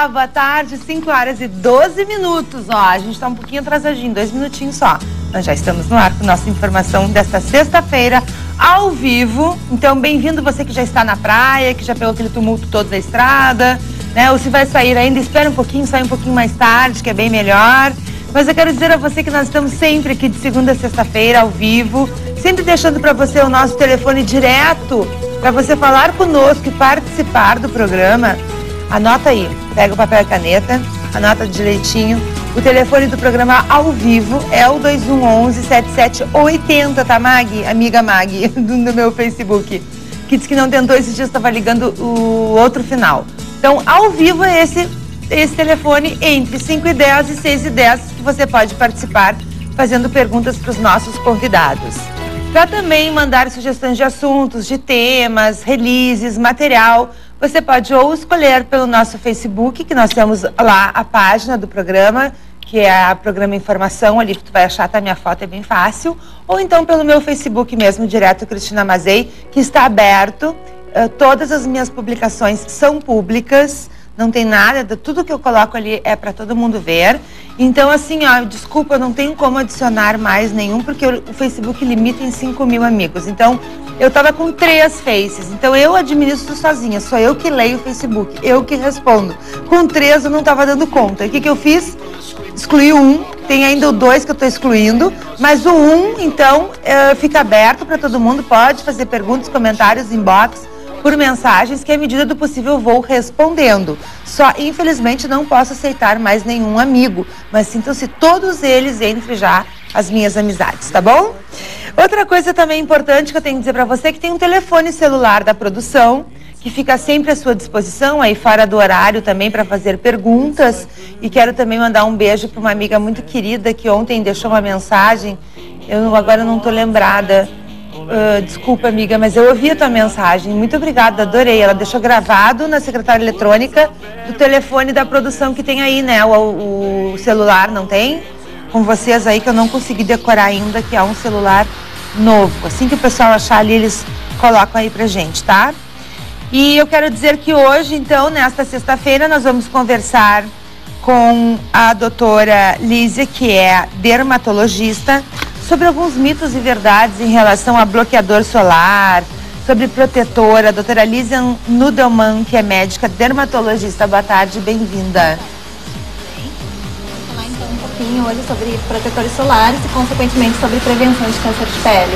Olá, boa tarde, 5 horas e 12 minutos, ó, a gente tá um pouquinho atrasadinho, 2 minutinhos só. Nós já estamos no ar com nossa informação desta sexta-feira, ao vivo. Então, bem-vindo você que já está na praia, que já pegou aquele tumulto todo da estrada, né? Ou se vai sair ainda, espera um pouquinho, sai um pouquinho mais tarde, que é bem melhor. Mas eu quero dizer a você que nós estamos sempre aqui de segunda a sexta-feira, ao vivo, sempre deixando para você o nosso telefone direto, para você falar conosco e participar do programa. Anota aí, pega o papel e a caneta, anota direitinho. O telefone do programa ao vivo é o 2111-7780, tá, Mag? Amiga Mag, do meu Facebook, que disse que não tentou esses dias, estava ligando o outro final. Então, ao vivo é esse telefone entre 5 e 10 e 6 e 10 que você pode participar fazendo perguntas para os nossos convidados. Para também mandar sugestões de assuntos, de temas, releases, material, você pode ou escolher pelo nosso Facebook, que nós temos lá a página do programa, que é a Programa Informação, ali que tu vai achar, tá? Minha foto é bem fácil. Ou então pelo meu Facebook mesmo, direto Cristina Mazei, que está aberto. Todas as minhas publicações são públicas, não tem nada, tudo que eu coloco ali é para todo mundo ver. Então, assim, ó, desculpa, eu não tenho como adicionar mais nenhum, porque o Facebook limita em 5.000 amigos. Então, eu tava com 3 faces, então eu administro sozinha, sou eu que leio o Facebook, eu que respondo. Com 3 eu não tava dando conta. E o que eu fiz? Excluí um, tem ainda o 2 que eu tô excluindo, mas o 1, então, fica aberto para todo mundo, pode fazer perguntas, comentários, inbox, por mensagens que, à medida do possível, eu vou respondendo. Só, infelizmente, não posso aceitar mais nenhum amigo, mas sintam-se todos eles entre já as minhas amizades, tá bom? Outra coisa também importante que eu tenho que dizer para você é que tem um telefone celular da produção, que fica sempre à sua disposição, aí fora do horário também, para fazer perguntas. E quero também mandar um beijo para uma amiga muito querida que ontem deixou uma mensagem, agora não estou lembrada. Desculpa, amiga, mas eu ouvi a tua mensagem. Muito obrigada, adorei. Ela deixou gravado na secretária eletrônica do telefone da produção que tem aí, né? O celular, não tem? Com vocês aí, que eu não consegui decorar ainda, que é um celular novo. Assim que o pessoal achar ali, eles colocam aí pra gente, tá? E eu quero dizer que hoje, então, nesta sexta-feira, nós vamos conversar com a doutora Lízia, que é dermatologista, sobre alguns mitos e verdades em relação a bloqueador solar, sobre protetora. A doutora Lízia Nudelman, que é médica dermatologista. Boa tarde, bem-vinda. Vamos falar então um pouquinho hoje sobre protetores solares e, consequentemente, sobre prevenção de câncer de pele.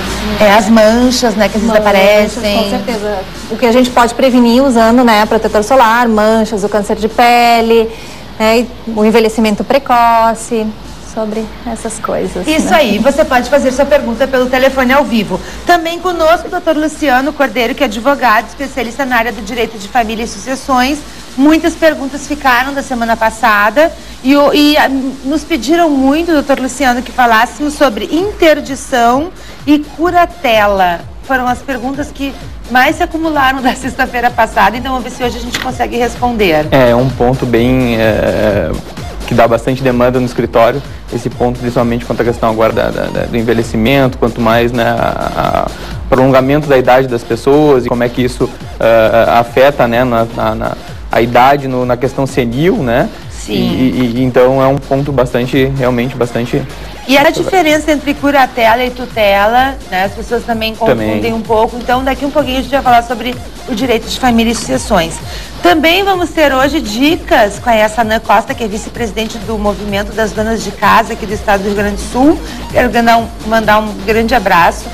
As manchas, né, que às vezes aparecem. Com certeza. O que a gente pode prevenir usando, né, protetor solar, manchas, o câncer de pele, né, o envelhecimento precoce, sobre essas coisas. Isso, né? Aí, você pode fazer sua pergunta pelo telefone ao vivo. Também conosco o doutor Luciano Cordeiro, que é advogado, especialista na área do direito de família e sucessões. Muitas perguntas ficaram da semana passada e nos pediram muito, doutor Luciano, que falássemos sobre interdição e curatela. Foram as perguntas que mais se acumularam da sexta-feira passada, então vamos ver se hoje a gente consegue responder. É um ponto bem... que dá bastante demanda no escritório, esse ponto principalmente quanto à questão agora do envelhecimento, quanto mais, né, prolongamento da idade das pessoas e como é que isso afeta, né, a idade na questão senil, né? Sim. Então é um ponto realmente bastante... E a diferença entre curatela e tutela, né? As pessoas também confundem um pouco. Então, daqui um pouquinho a gente vai falar sobre o direito de família e sucessões. Também vamos ter hoje dicas com a Yassanã Costa, que é vice-presidente do Movimento das Donas de Casa aqui do estado do Rio Grande do Sul. Quero mandar um grande abraço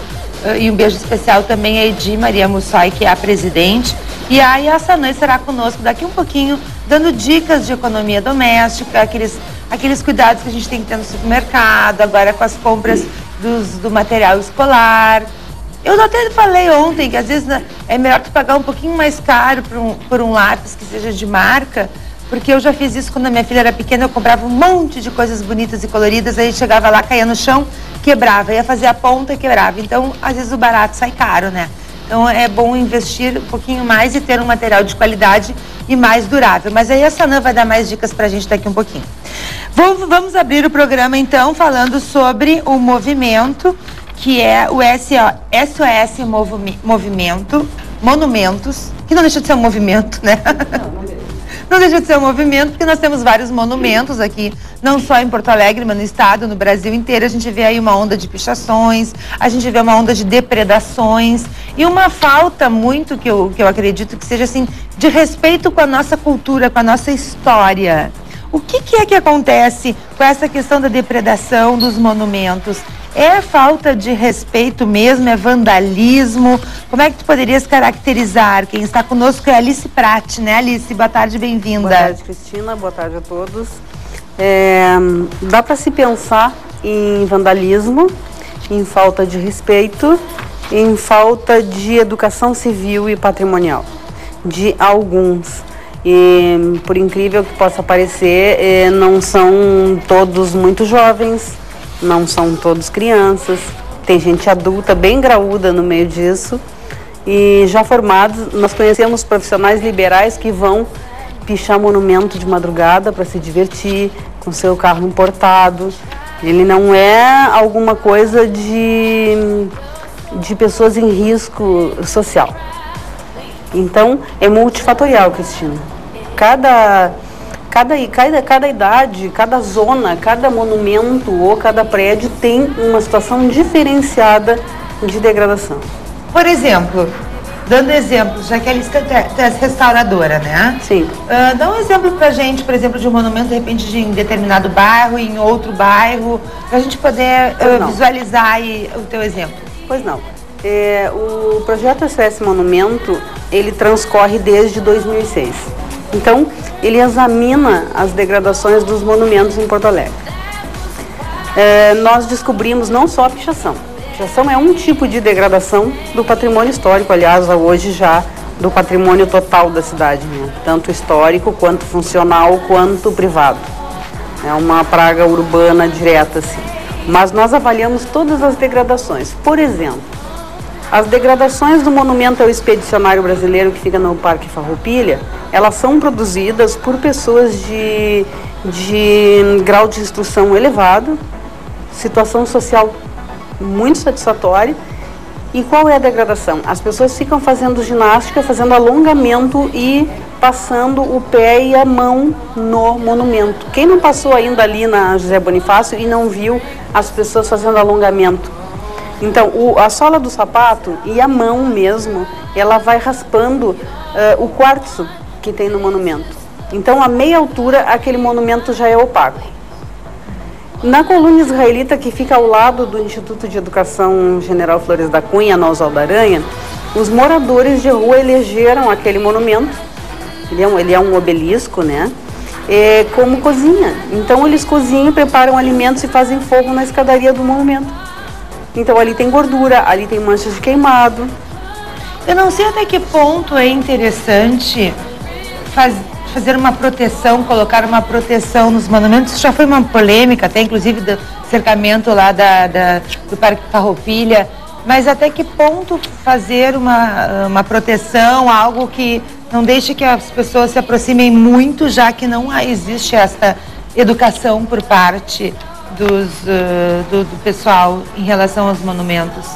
e um beijo especial também a Edi Maria Mussoi, que é a presidente. E a Yassanã estará conosco daqui um pouquinho, dando dicas de economia doméstica, aqueles cuidados que a gente tem que ter no supermercado, agora com as compras do material escolar. Eu até falei ontem que às vezes é melhor tu pagar um pouquinho mais caro por um lápis que seja de marca, porque eu já fiz isso quando a minha filha era pequena, eu comprava um monte de coisas bonitas e coloridas, aí chegava lá, caía no chão, quebrava, ia fazer a ponta e quebrava. Então, às vezes o barato sai caro, né? Então é bom investir um pouquinho mais e ter um material de qualidade e mais durável. Mas aí a Yassanã vai dar mais dicas pra gente daqui um pouquinho. Vamos abrir o programa então falando sobre o movimento, que é o SOS Monumentos, que não deixa de ser um movimento, né? não deixa de ser um movimento, porque nós temos vários monumentos aqui, não só em Porto Alegre, mas no estado, no Brasil inteiro. A gente vê aí uma onda de pichações, a gente vê uma onda de depredações e uma falta muito, que eu acredito que seja assim, de respeito com a nossa cultura, com a nossa história. O que é que acontece com essa questão da depredação dos monumentos? É falta de respeito mesmo? É vandalismo? Como é que tu poderias caracterizar? Quem está conosco é Alice Prat, né, Alice? Boa tarde, bem-vinda. Boa tarde, Cristina. Boa tarde a todos. Dá para se pensar em vandalismo, em falta de respeito, em falta de educação civil e patrimonial, de alguns. E, por incrível que possa parecer, não são todos muito jovens, não são todos crianças, tem gente adulta, bem graúda no meio disso. E já formados, nós conhecemos profissionais liberais que vão pichar monumento de madrugada para se divertir, com seu carro importado. Ele não é alguma coisa de pessoas em risco social. Então, é multifatorial, Cristina. Cada idade, cada zona, cada monumento ou cada prédio tem uma situação diferenciada de degradação. Por exemplo, dando exemplos, já que a Alice é restauradora, né? Sim. Dá um exemplo pra gente, por exemplo, de um monumento, de repente, de em determinado bairro, em outro bairro, pra gente poder visualizar aí o teu exemplo. Pois não. O projeto SOS Monumento, ele transcorre desde 2006. Então, ele examina as degradações dos monumentos em Porto Alegre. Nós descobrimos não só a pichação. Pichação é um tipo de degradação do patrimônio histórico, aliás, hoje já do patrimônio total da cidade, né? Tanto histórico, quanto funcional, quanto privado. É uma praga urbana direta, assim. Mas nós avaliamos todas as degradações. Por exemplo, as degradações do monumento ao Expedicionário Brasileiro, que fica no Parque Farroupilha, elas são produzidas por pessoas de grau de instrução elevado, situação social muito satisfatória. E qual é a degradação? As pessoas ficam fazendo ginástica, fazendo alongamento e passando o pé e a mão no monumento. Quem não passou ainda ali na José Bonifácio e não viu as pessoas fazendo alongamento? Então, a sola do sapato e a mão mesmo, ela vai raspando o quartzo que tem no monumento. Então, a meia altura, aquele monumento já é opaco. Na coluna israelita, que fica ao lado do Instituto de Educação General Flores da Cunha, na Oswaldo Aranha, os moradores de rua elegeram aquele monumento, ele é um obelisco, né? Como cozinha. Então, eles cozinham, preparam alimentos e fazem fogo na escadaria do monumento. Então, ali tem gordura, ali tem manchas de queimado. Eu não sei até que ponto é interessante fazer uma proteção, colocar uma proteção nos monumentos. Isso já foi uma polêmica, até inclusive do cercamento lá do Parque Farroupilha. Mas até que ponto fazer uma proteção, algo que não deixe que as pessoas se aproximem muito, já que não existe essa educação por parte do pessoal em relação aos monumentos?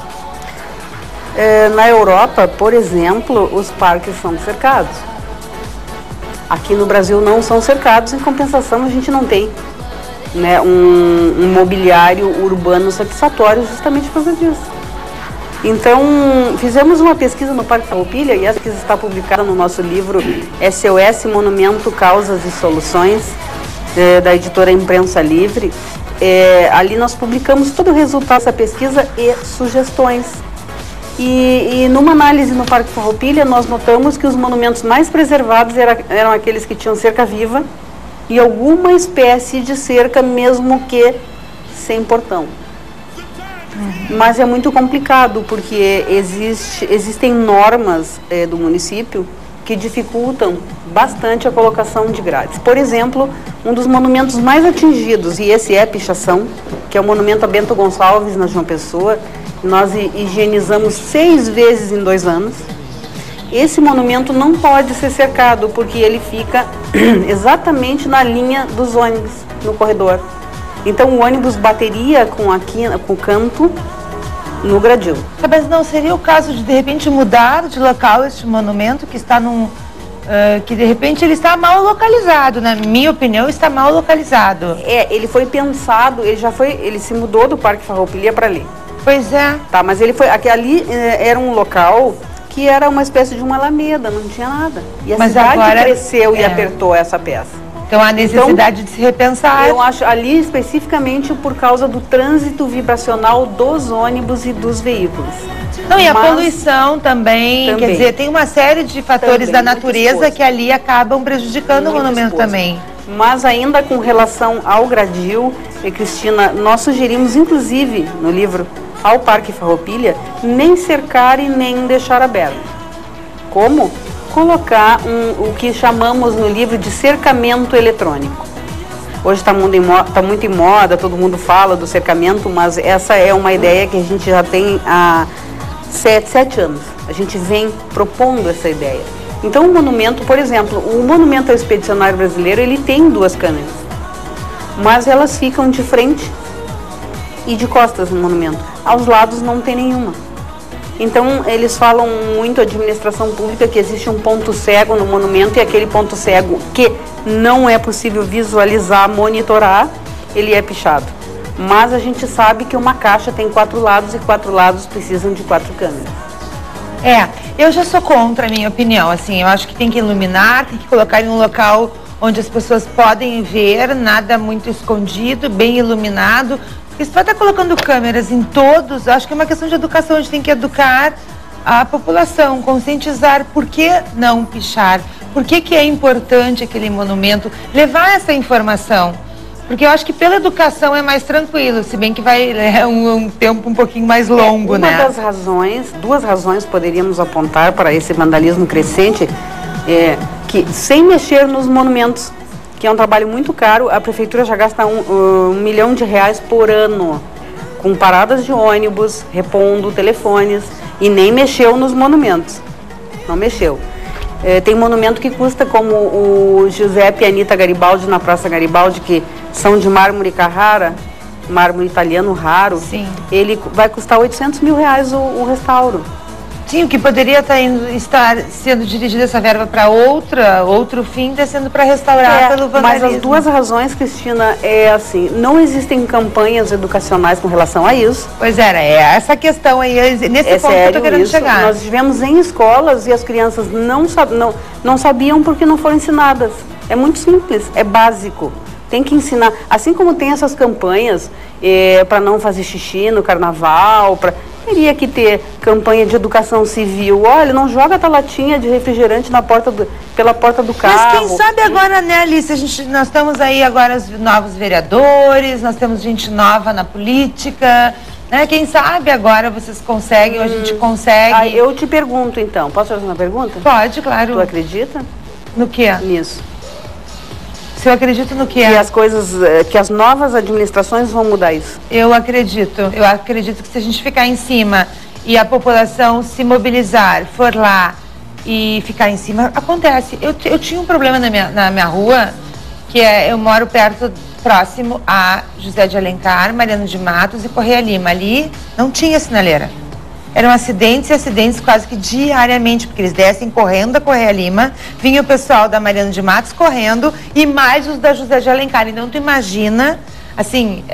Na Europa, por exemplo, os parques são cercados. Aqui no Brasil não são cercados, em compensação a gente não tem, né, um mobiliário urbano satisfatório justamente por causa disso. Então, fizemos uma pesquisa no Parque Farroupilha, e essa pesquisa está publicada no nosso livro SOS Monumento, Causas e Soluções, da editora Imprensa Livre. Ali nós publicamos todo o resultado dessa pesquisa e sugestões. E numa análise no Parque Farroupilha, nós notamos que os monumentos mais preservados eram aqueles que tinham cerca viva e alguma espécie de cerca, mesmo que sem portão. Mas é muito complicado, porque existem normas do município que dificultam bastante a colocação de grades. Por exemplo, um dos monumentos mais atingidos, e esse é pichação, que é o monumento a Bento Gonçalves, na João Pessoa. Nós higienizamos 6 vezes em 2 anos. Esse monumento não pode ser cercado, porque ele fica exatamente na linha dos ônibus, no corredor. Então o ônibus bateria com o canto no gradil. Mas não seria o caso de repente mudar de local este monumento que está que de repente ele está mal localizado, na minha opinião está mal localizado. Ele foi pensado, ele se mudou do Parque Farroupilha para ali. Pois é. Tá, mas ali era um local que era uma espécie de uma alameda, não tinha nada. E a cidade agora cresceu e apertou essa peça. Então há necessidade de se repensar. Eu acho ali especificamente por causa do trânsito vibracional dos ônibus e dos veículos. Não, e a poluição também, quer dizer, tem uma série de fatores da natureza que ali acabam prejudicando o monumento também. Mas ainda com relação ao gradil, Cristina, nós sugerimos inclusive no livro ao Parque Farroupilha nem cercar e nem deixar aberto. Como? Colocar o que chamamos no livro de cercamento eletrônico. Hoje está muito em moda, todo mundo fala do cercamento, mas essa é uma ideia que a gente já tem há 7 anos. A gente vem propondo essa ideia. Então o monumento, por exemplo, o Monumento ao Expedicionário Brasileiro, ele tem 2 câmeras, mas elas ficam de frente e de costas no monumento. Aos lados não tem nenhuma. Então, eles falam muito, a administração pública, que existe um ponto cego no monumento e aquele ponto cego que não é possível visualizar, monitorar, ele é pichado. Mas a gente sabe que uma caixa tem 4 lados e 4 lados precisam de 4 câmeras. Eu já sou contra, a minha opinião, assim, eu acho que tem que iluminar, tem que colocar em um local onde as pessoas podem ver, nada muito escondido, bem iluminado. Porque se vai estar colocando câmeras em todos, acho que é uma questão de educação, a gente tem que educar a população, conscientizar por que não pichar, por que é importante aquele monumento, levar essa informação. Porque eu acho que pela educação é mais tranquilo, se bem que vai um tempo um pouquinho mais longo, né? Uma das razões, 2 razões poderíamos apontar para esse vandalismo crescente, que sem mexer nos monumentos, que é um trabalho muito caro, a prefeitura já gasta R$1 milhão por ano, com paradas de ônibus, repondo telefones, e nem mexeu nos monumentos, não mexeu. Tem monumento que custa, como o Giuseppe e a Anita Garibaldi, na Praça Garibaldi, que são de mármore Carrara, mármore italiano raro. Sim. Ele vai custar R$800 mil o restauro. Sim, o que poderia estar sendo dirigida essa verba para outro fim, está sendo para restaurar pelo vandalismo. Mas as 2 razões, Cristina, é assim, não existem campanhas educacionais com relação a isso. Pois é essa questão aí, nesse ponto que eu estou querendo chegar. Nós estivemos em escolas e as crianças não sabiam porque não foram ensinadas. É muito simples, é básico. Tem que ensinar, assim como tem essas campanhas para não fazer xixi no carnaval, teria que ter campanha de educação civil. Olha, não joga a latinha de refrigerante pela porta do carro. Mas quem sabe agora, né, Alice, nós estamos aí agora os novos vereadores, nós temos gente nova na política, né? Quem sabe agora vocês conseguem, ou a gente consegue. Eu te pergunto então, posso fazer uma pergunta? Pode, claro. Tu acredita? No quê? Nisso. Se eu acredito no quê? Que as coisas, que as novas administrações vão mudar isso. Eu acredito que se a gente ficar em cima e a população se mobilizar, for lá e ficar em cima, acontece. Eu tinha um problema na minha rua, que eu moro próximo a José de Alencar, Mariano de Matos e Correia Lima. Ali não tinha sinaleira. Eram acidentes e acidentes quase que diariamente, porque eles descem correndo da Correia Lima, vinha o pessoal da Mariano de Matos correndo e mais os da José de Alencar. Então, tu imagina, assim,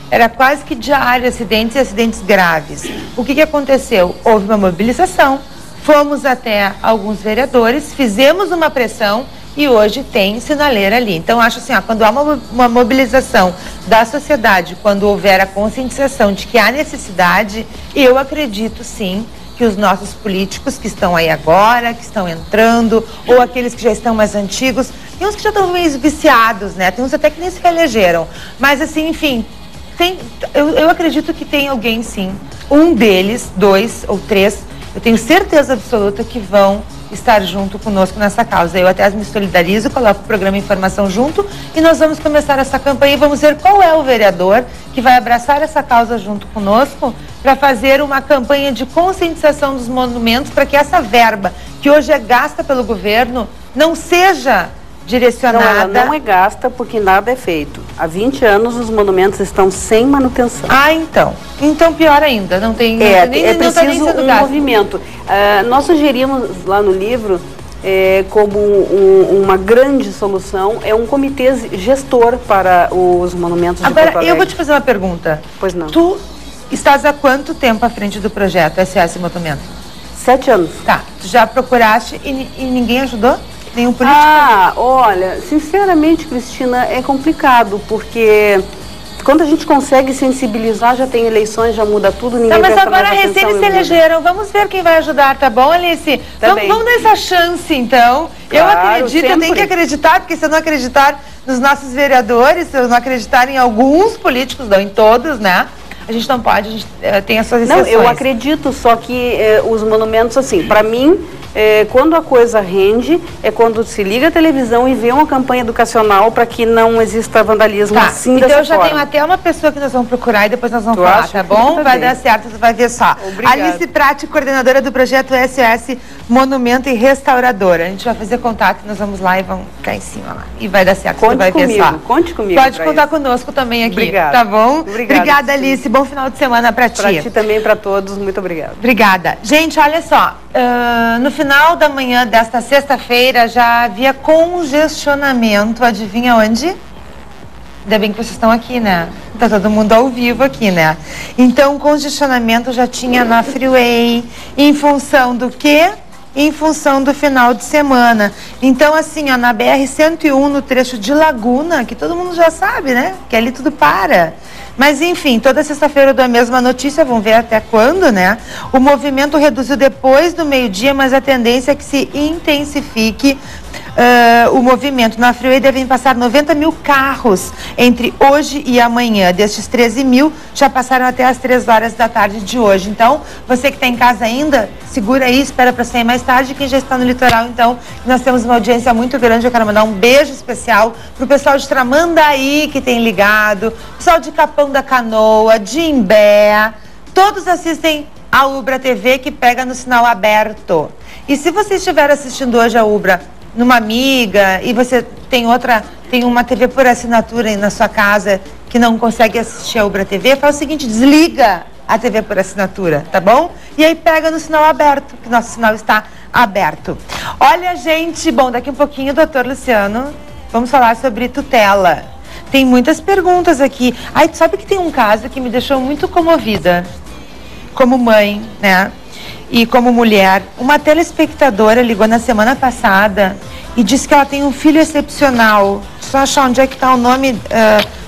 era quase que diário acidentes e acidentes graves. O que aconteceu? Houve uma mobilização, fomos até alguns vereadores, fizemos uma pressão e hoje tem sinaleira ali. Então, acho assim, quando há uma mobilização da sociedade, quando houver a conscientização de que há necessidade, eu acredito sim que os nossos políticos que estão aí agora, que estão entrando, ou aqueles que já estão mais antigos, tem uns que já estão meio viciados, né? Tem uns até que nem se reelegeram. Mas assim, enfim, eu acredito que tem alguém sim, um deles, 2 ou 3, eu tenho certeza absoluta que vão estar junto conosco nessa causa. Eu até me solidarizo, coloco o programa Informação junto e nós vamos começar essa campanha e vamos ver qual é o vereador que vai abraçar essa causa junto conosco para fazer uma campanha de conscientização dos monumentos para que essa verba que hoje é gasta pelo governo não seja direcionada. Não, ela não é gasta porque nada é feito. Há 20 anos os monumentos estão sem manutenção. Então pior ainda, não tem preciso um movimento. Nós sugerimos lá no livro como uma grande solução, é um comitê gestor para os monumentos de Porto Alegre. Agora, eu vou te fazer uma pergunta. Pois não. Tu estás há quanto tempo à frente do projeto SS Monumento? 7 anos. Tá, tu já procuraste e ninguém ajudou? Nenhum político? Ah, olha, sinceramente, Cristina, é complicado, porque quando a gente consegue sensibilizar, já tem eleições, já muda tudo, ninguém mas presta agora mais atenção recém e se muda. elegeram, vamos ver quem vai ajudar, tá bom, Alice? Vamos dar essa chance, então. Eu Claro, acredito, eu tenho sempre. que acreditar, porque se eu não acreditar nos nossos vereadores, se eu não acreditar em alguns políticos, não em todos, né? A gente não pode, a gente tem as suas exceções. Não, eu acredito, só que os monumentos, assim, para mim, quando a coisa rende, é quando se liga a televisão e vê uma campanha educacional para que não exista vandalismo assim então dessa eu já forma. tenho até uma pessoa que nós vamos procurar e depois nós vamos Tu falar, acha? tá bom? Tá Vai bem. dar certo, tu vai ver só. Obrigada. Alice Prati, coordenadora do projeto SS Monumento e Restauradora. A gente vai fazer contato, nós vamos lá e vamos ficar em cima lá. E vai dar certo, tu vai ver só. Conte comigo. Pode contar conosco também aqui, Obrigada. tá bom? Obrigada, Alice. Bom final de semana pra ti. Para ti também, para todos. Muito obrigada. Obrigada. Gente, olha só, no final da manhã desta sexta-feira já havia congestionamento, adivinha onde? Ainda bem que vocês estão aqui, né? Tá todo mundo ao vivo aqui, né? Então, congestionamento já tinha na Freeway, em função do quê? Em função do final de semana. Então, assim, ó, na BR-101, no trecho de Laguna, que todo mundo já sabe, né? Que ali tudo para. Mas, enfim, toda sexta-feira eu dou a mesma notícia, vamos ver até quando, né? O movimento reduziu depois do meio-dia, mas a tendência é que se intensifique o movimento. Na Freeway devem passar 90 mil carros entre hoje e amanhã. Destes 13 mil, já passaram até as 3 horas da tarde de hoje. Então, você que está em casa ainda, segura aí, espera para sair mais tarde. Quem já está no litoral, então, nós temos uma audiência muito grande. Eu quero mandar um beijo especial para o pessoal de Tramandaí, que tem ligado, pessoal de Capão da Canoa, de Imbé, todos assistem a Ubra TV, que pega no sinal aberto. E se você estiver assistindo hoje a Ubra numa amiga e você tem uma TV por assinatura aí na sua casa que não consegue assistir a Ubra TV, faz o seguinte, desliga a TV por assinatura, tá bom? E aí pega no sinal aberto, que nosso sinal está aberto. Olha, gente, bom, daqui um pouquinho, doutor Luciano, vamos falar sobre tutela. Tem muitas perguntas aqui. Ai, tu sabe que tem um caso que me deixou muito comovida, como mãe, né? E como mulher. Uma telespectadora ligou na semana passada e disse que ela tem um filho excepcional. Só achar onde é que está o nome,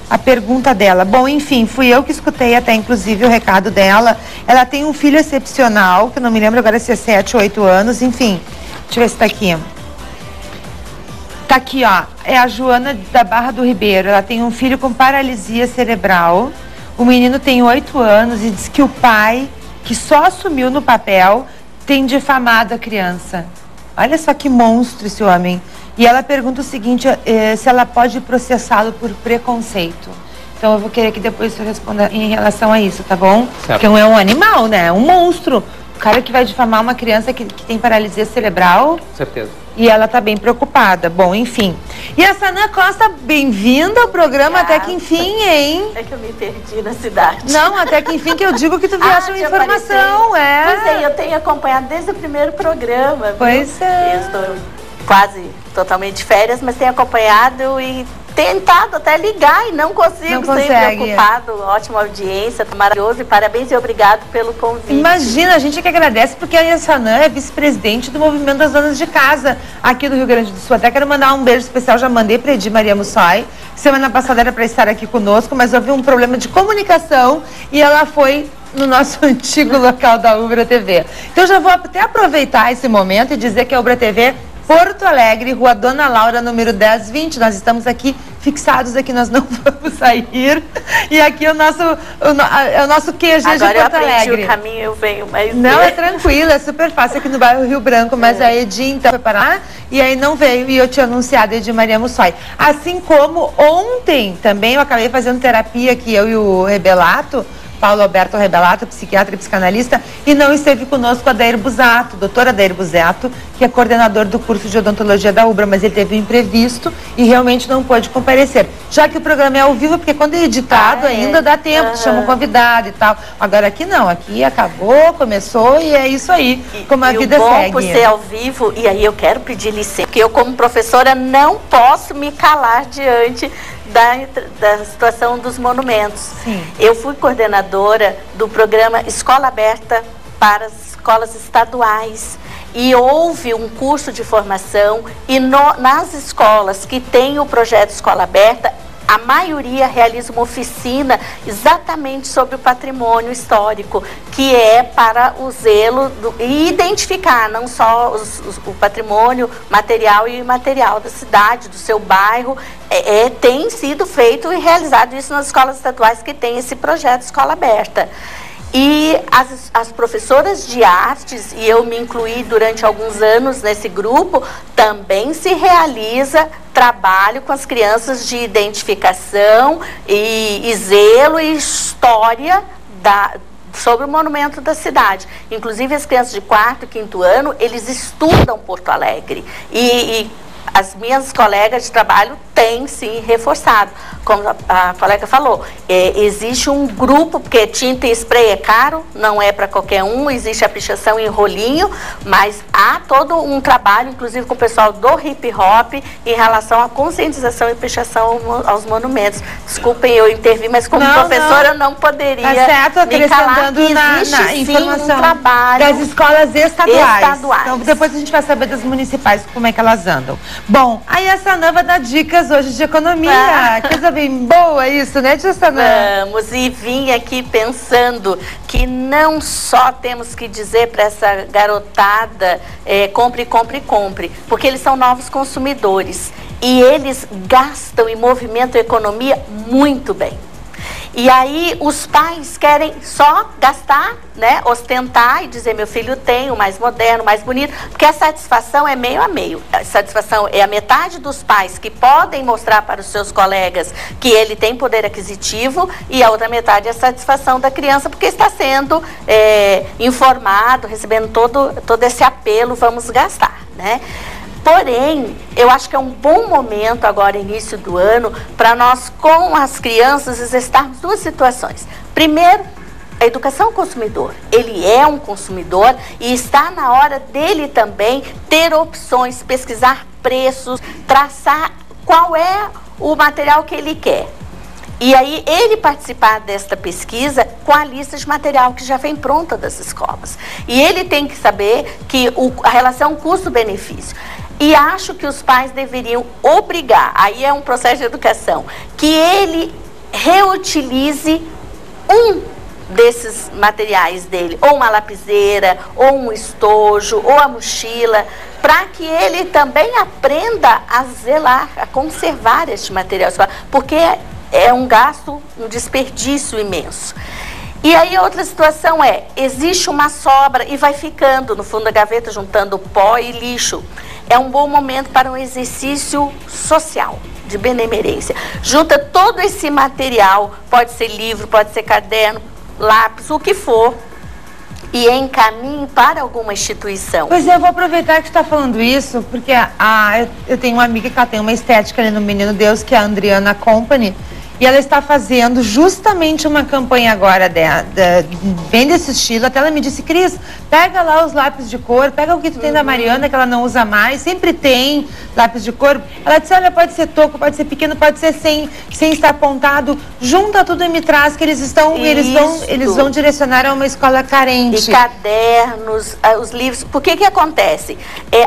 a pergunta dela. Bom, enfim, fui eu que escutei até, inclusive, o recado dela. Ela tem um filho excepcional, que eu não me lembro agora se é 7 ou 8 anos, enfim. Deixa eu ver se está aqui. Tá aqui, ó. É a Joana da Barra do Ribeiro. Ela tem um filho com paralisia cerebral. O menino tem 8 anos e diz que o pai, que só assumiu no papel, tem difamado a criança. Olha só que monstro esse homem. E ela pergunta o seguinte, se ela pode processá-lo por preconceito. Então eu vou querer que depois você responda em relação a isso, tá bom? Certo. Porque é um animal, né? É um monstro. O cara que vai difamar uma criança que tem paralisia cerebral. Com certeza. E ela tá bem preocupada. Bom, enfim. E a Sana Costa, bem-vinda ao programa. Até que enfim, hein? É que eu me perdi na cidade. Não, até que enfim que eu digo que tu vieste uma informação, Pois é, eu tenho acompanhado desde o primeiro programa. Viu? Pois é. Eu estou quase totalmente de férias, mas tenho acompanhado e tentado até ligar e não consigo. Não consegue. Sempre ocupado, ótima audiência, maravilhoso e parabéns e obrigado pelo convite. Imagina, a gente é que agradece porque a Sanã é vice-presidente do Movimento das Donas de Casa aqui do Rio Grande do Sul. Até quero mandar um beijo especial, já mandei para Edi Maria Mussoi. Semana passada era para estar aqui conosco, mas houve um problema de comunicação e ela foi no nosso antigo local da Ubra TV. Então já vou até aproveitar esse momento e dizer que a Ubra TV Porto Alegre, Rua Dona Laura, número 1020. Nós estamos aqui fixados aqui, nós não vamos sair. E aqui é o nosso QG de Porto Alegre. Agora eu aprendi o caminho, eu venho, mas... Não, é tranquilo, é super fácil aqui no bairro Rio Branco, mas a Edi então foi para lá e aí não veio e eu tinha anunciado a Edi Maria Mussoi. Assim como ontem também eu acabei fazendo terapia aqui, eu e o Rebelato, Paulo Alberto Rebelato, psiquiatra e psicanalista, e não esteve conosco Adair Busato, doutor Adair Busato, que é coordenador do curso de odontologia da UBRA, mas ele teve um imprevisto e realmente não pôde comparecer. Já que o programa é ao vivo, porque quando é editado ainda dá tempo, chama um convidado e tal. Agora aqui não, aqui acabou, começou e é isso aí, como a vida segue. E o bom por ser ao vivo, e aí eu quero pedir licença, porque eu como professora não posso me calar diante da situação dos monumentos. Sim. Eu fui coordenadora do programa Escola Aberta para as escolas estaduais e houve um curso de formação e nas escolas que tem o projeto Escola Aberta, a maioria realiza uma oficina exatamente sobre o patrimônio histórico, que é para o zelo e identificar não só o patrimônio material e imaterial da cidade, do seu bairro. Tem sido feito e realizado isso nas escolas estaduais que tem esse projeto Escola Aberta. E as professoras de artes, e eu me incluí durante alguns anos nesse grupo, também se realiza trabalho com as crianças de identificação e zelo e história sobre o monumento da cidade. Inclusive as crianças de 4º e 5º ano, eles estudam Porto Alegre. E as minhas colegas de trabalho têm, sim, reforçado. Como a colega falou, existe um grupo, porque tinta e spray é caro, não é para qualquer um, existe a pichação em rolinho, mas há todo um trabalho, inclusive com o pessoal do hip hop, em relação à conscientização e pichação aos monumentos. Desculpem eu intervir, mas como professora eu não poderia me calar que existe informação um trabalho das escolas estaduais. Então depois a gente vai saber das municipais, como é que elas andam. Bom, aí a Sanã vai dar dicas hoje de economia. Coisa bem boa isso, né, tia Sanã? Vamos, e vim aqui pensando que não só temos que dizer para essa garotada compre, compre, compre, porque eles são novos consumidores e eles gastam e movimentam a economia muito bem. E aí os pais querem só gastar, né, ostentar e dizer, meu filho tem o mais moderno, o mais bonito, porque a satisfação é meio a meio. A satisfação é a metade dos pais que podem mostrar para os seus colegas que ele tem poder aquisitivo e a outra metade é a satisfação da criança, porque está sendo informado, recebendo todo esse apelo, vamos gastar, né? Porém, eu acho que é um bom momento agora, início do ano, para nós, com as crianças, exercitarmos duas situações. Primeiro, a educação ao consumidor. Ele é um consumidor e está na hora dele também ter opções, pesquisar preços, traçar qual é o material que ele quer. E aí ele participar desta pesquisa com a lista de material que já vem pronta das escolas. E ele tem que saber que a relação custo-benefício. E acho que os pais deveriam obrigar, aí é um processo de educação, que ele reutilize um desses materiais dele, ou uma lapiseira, ou um estojo, ou a mochila, para que ele também aprenda a zelar, a conservar este material, porque é um gasto, um desperdício imenso. E aí outra situação existe uma sobra e vai ficando no fundo da gaveta, juntando pó e lixo. É um bom momento para um exercício social, de benemerência. Junta todo esse material, pode ser livro, pode ser caderno, lápis, o que for, e encaminhe para alguma instituição. Pois é, eu vou aproveitar que você está falando isso, porque eu tenho uma amiga que ela tem uma estética ali no Menino Deus, que é a Andriana Company, e ela está fazendo justamente uma campanha agora bem desse estilo. Até ela me disse, Cris, pega lá os lápis de cor, pega o que tu tem da Mariana, que ela não usa mais, sempre tem lápis de cor. Ela disse, olha, pode ser toco, pode ser pequeno, pode ser sem estar apontado, junta tudo e me traz, que eles vão direcionar a uma escola carente. E cadernos, os livros, por que acontece?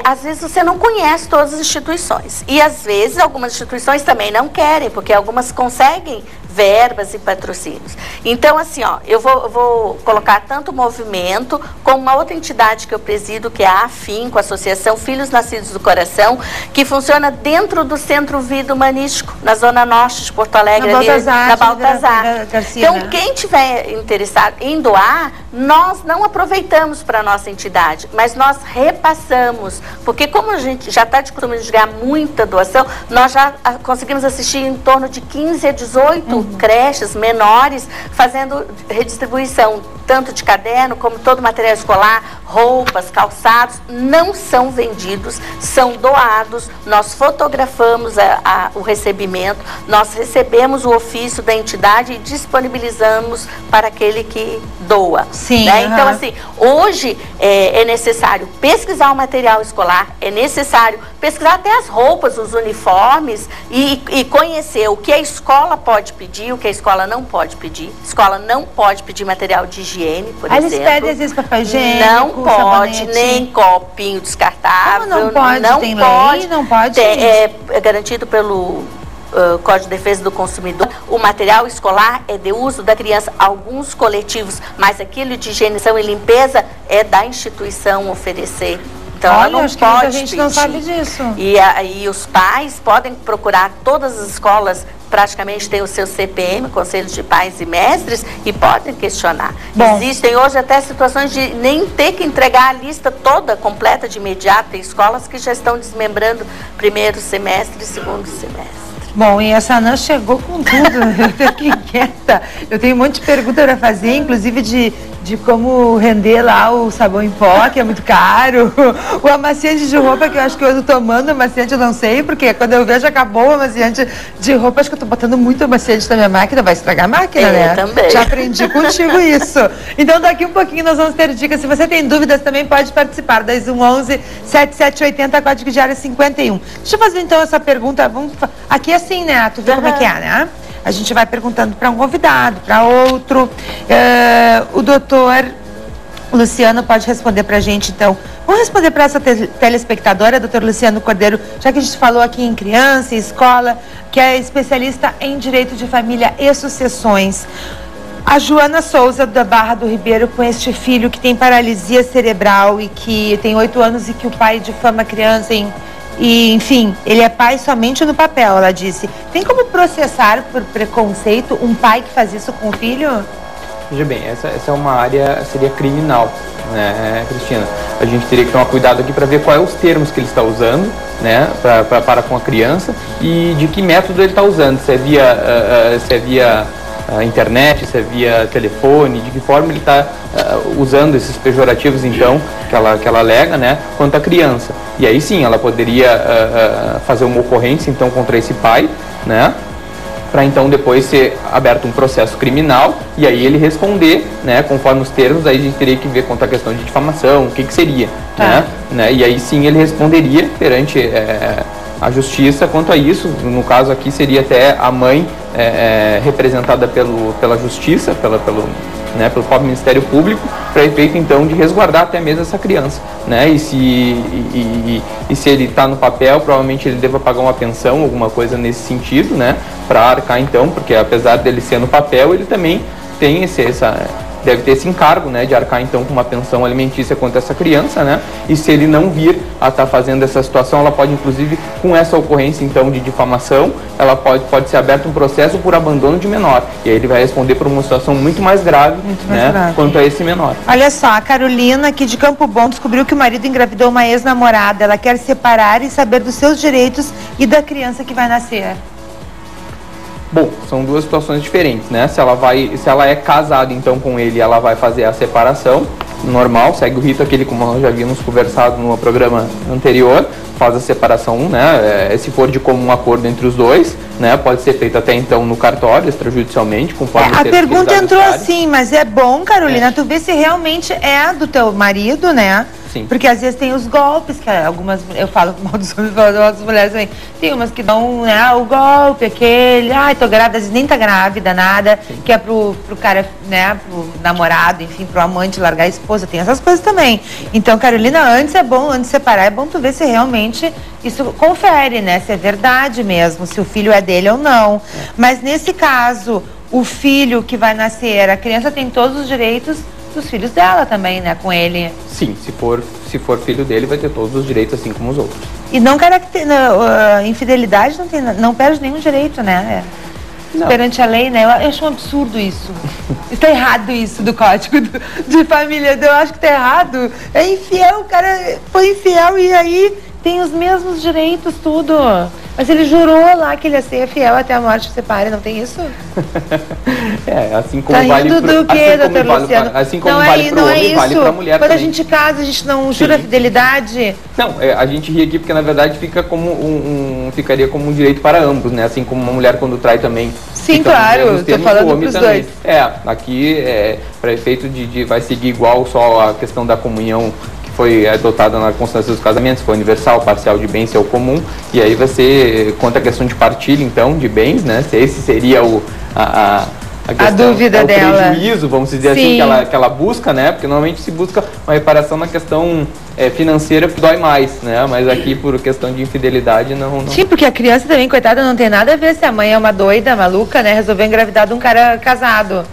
Às vezes você não conhece todas as instituições, e às vezes algumas instituições também não querem, porque algumas conseguem verbas e patrocínios. Então, assim, eu vou colocar tanto o movimento como uma outra entidade que eu presido, que é a AFIM, com a Associação Filhos Nascidos do Coração, que funciona dentro do Centro Vida Humanístico, na Zona Norte de Porto Alegre, na Baltazar. Garcia, então, quem tiver interessado em doar, nós não aproveitamos para a nossa entidade, mas nós repassamos, porque como a gente já está de costume de ganhar muita doação, nós já conseguimos assistir em torno de 15 a 18 creches menores fazendo redistribuição, tanto de caderno como todo o material escolar, roupas, calçados, não são vendidos, são doados, nós fotografamos o recebimento, nós recebemos o ofício da entidade e disponibilizamos para aquele que doa. Sim, né? Então, assim, hoje é necessário pesquisar o material escolar, é necessário pesquisar até as roupas, os uniformes e conhecer o que a escola pode pedir, o que a escola não pode pedir. A escola não pode pedir material de higiene, por exemplo. Eles pedem às vezes papel higiênico, não pode, sabonete. Nem copinho descartável. Como não pode? Não tem pode. Lei? Não pode? É garantido pelo Código de Defesa do Consumidor. O material escolar é de uso da criança, alguns coletivos, mas aquilo de higienização e limpeza é da instituição oferecer. Então, olha, ela não acho que pode muita gente pedir. não sabe disso. E aí os pais podem procurar, todas as escolas praticamente têm o seu CPM, Conselho de Pais e Mestres, e podem questionar. Bom. Existem hoje até situações de nem ter que entregar a lista toda completa de imediato. Tem escolas que já estão desmembrando primeiro semestre e segundo semestre. Bom, e essa Anã chegou com tudo, eu fiquei inquieta. Eu tenho um monte de perguntas para fazer, inclusive de como render lá o sabão em pó, que é muito caro. O amaciante de roupa, que eu acho que eu ando tomando amaciante, eu não sei, porque quando eu vejo acabou o amaciante de roupa, acho que eu tô botando muito amaciante na minha máquina, vai estragar a máquina, né? Também. Já aprendi contigo isso. Então daqui um pouquinho nós vamos ter dicas. Se você tem dúvidas também pode participar. 2111-7780, código de área 51. Deixa eu fazer então essa pergunta. Aqui é assim, né? Tu vê como é que é, né? A gente vai perguntando para um convidado, para outro. O doutor Luciano pode responder para a gente, então. Vamos responder para essa telespectadora, doutor Luciano Cordeiro, já que a gente falou aqui em criança e escola, que é especialista em direito de família e sucessões. A Joana Souza, da Barra do Ribeiro, com este filho que tem paralisia cerebral e que tem 8 anos e que o pai difama a criança e, enfim, ele é pai somente no papel, ela disse. Tem como processar por preconceito um pai que faz isso com o filho? Veja bem, essa é uma área, seria criminal, né, Cristina? A gente teria que tomar cuidado aqui para ver quais os termos que ele está usando, né, para com a criança e de que método ele está usando, se é via internet, se é via telefone, de que forma ele está usando esses pejorativos, então, que ela alega, né, quanto à criança. E aí sim, ela poderia fazer uma ocorrência, então, contra esse pai, né, para então depois ser aberto um processo criminal e aí ele responder, né, conforme os termos. Aí a gente teria que ver quanto à questão de difamação, o que seria, né, e aí sim ele responderia perante a justiça quanto a isso. No caso aqui seria até a mãe representada pela justiça, pelo próprio Ministério Público, para efeito então de resguardar até mesmo essa criança, né? E se ele está no papel, provavelmente ele deva pagar uma pensão, alguma coisa nesse sentido, né? Para arcar então, porque apesar dele ser no papel, ele também tem deve ter esse encargo, né, de arcar então com uma pensão alimentícia contra essa criança, né? E se ele não vir a estar fazendo essa situação, ela pode inclusive, com essa ocorrência então de difamação, ela pode ser aberto um processo por abandono de menor. E aí ele vai responder por uma situação muito mais grave, quanto a esse menor. Olha só, a Carolina, aqui de Campo Bom, descobriu que o marido engravidou uma ex-namorada. Ela quer separar e saber dos seus direitos e da criança que vai nascer. Bom, são duas situações diferentes, né? Se ela é casada então com ele, ela vai fazer a separação normal, segue o rito aquele como nós já havíamos conversado no programa anterior, faz a separação, né? Se for de comum acordo entre os dois, né? Pode ser feito até então no cartório, extrajudicialmente, conforme a pergunta entrou assim, mas é bom, Carolina, tu vê se realmente é do teu marido, né? Sim. Porque às vezes tem os golpes, que algumas, eu falo mal dos homens, falo mal das mulheres também, tem umas que dão, né, o golpe, aquele, tô grávida, às vezes nem tá grávida, nada, sim, que é pro cara, né, pro namorado, enfim, pro amante largar a esposa, tem essas coisas também. Então, Carolina, antes de separar, é bom tu ver se realmente isso confere, né, se é verdade mesmo, se o filho é dele ou não. Mas nesse caso, o filho que vai nascer, a criança tem todos os direitos dos filhos dela também, né, com ele. Sim, se for filho dele, vai ter todos os direitos, assim como os outros. E não infidelidade não perde nenhum direito, né? perante a lei, né? Eu acho um absurdo isso. Está errado isso do Código de Família. Eu acho que está errado. É infiel, o cara foi infiel e aí tem os mesmos direitos, tudo. Mas ele jurou lá que ele ia ser fiel até a morte que separe, não tem isso? Assim como tá vale rindo do quê, doutor Luciano? Assim como vale para o homem, vale para a mulher Quando também. a gente casa, a gente não jura fidelidade? Não, a gente ri aqui porque na verdade fica como ficaria como um direito para ambos, né? Assim como uma mulher quando trai também. Sim, claro, estou falando para os dois. Aqui para efeito de vai seguir igual só a questão da comunhão foi adotada na constância dos casamentos, foi universal, parcial de bens, ou comum, e aí vai ser, quanto à questão de partilha, então, de bens, né, se esse seria a dúvida dela. O prejuízo, vamos dizer assim, que ela busca, né, porque normalmente se busca uma reparação na questão financeira que dói mais, né, mas aqui por questão de infidelidade não... Sim, porque a criança também, coitada, não tem nada a ver se a mãe é uma doida, maluca, né, resolveu engravidar de um cara casado.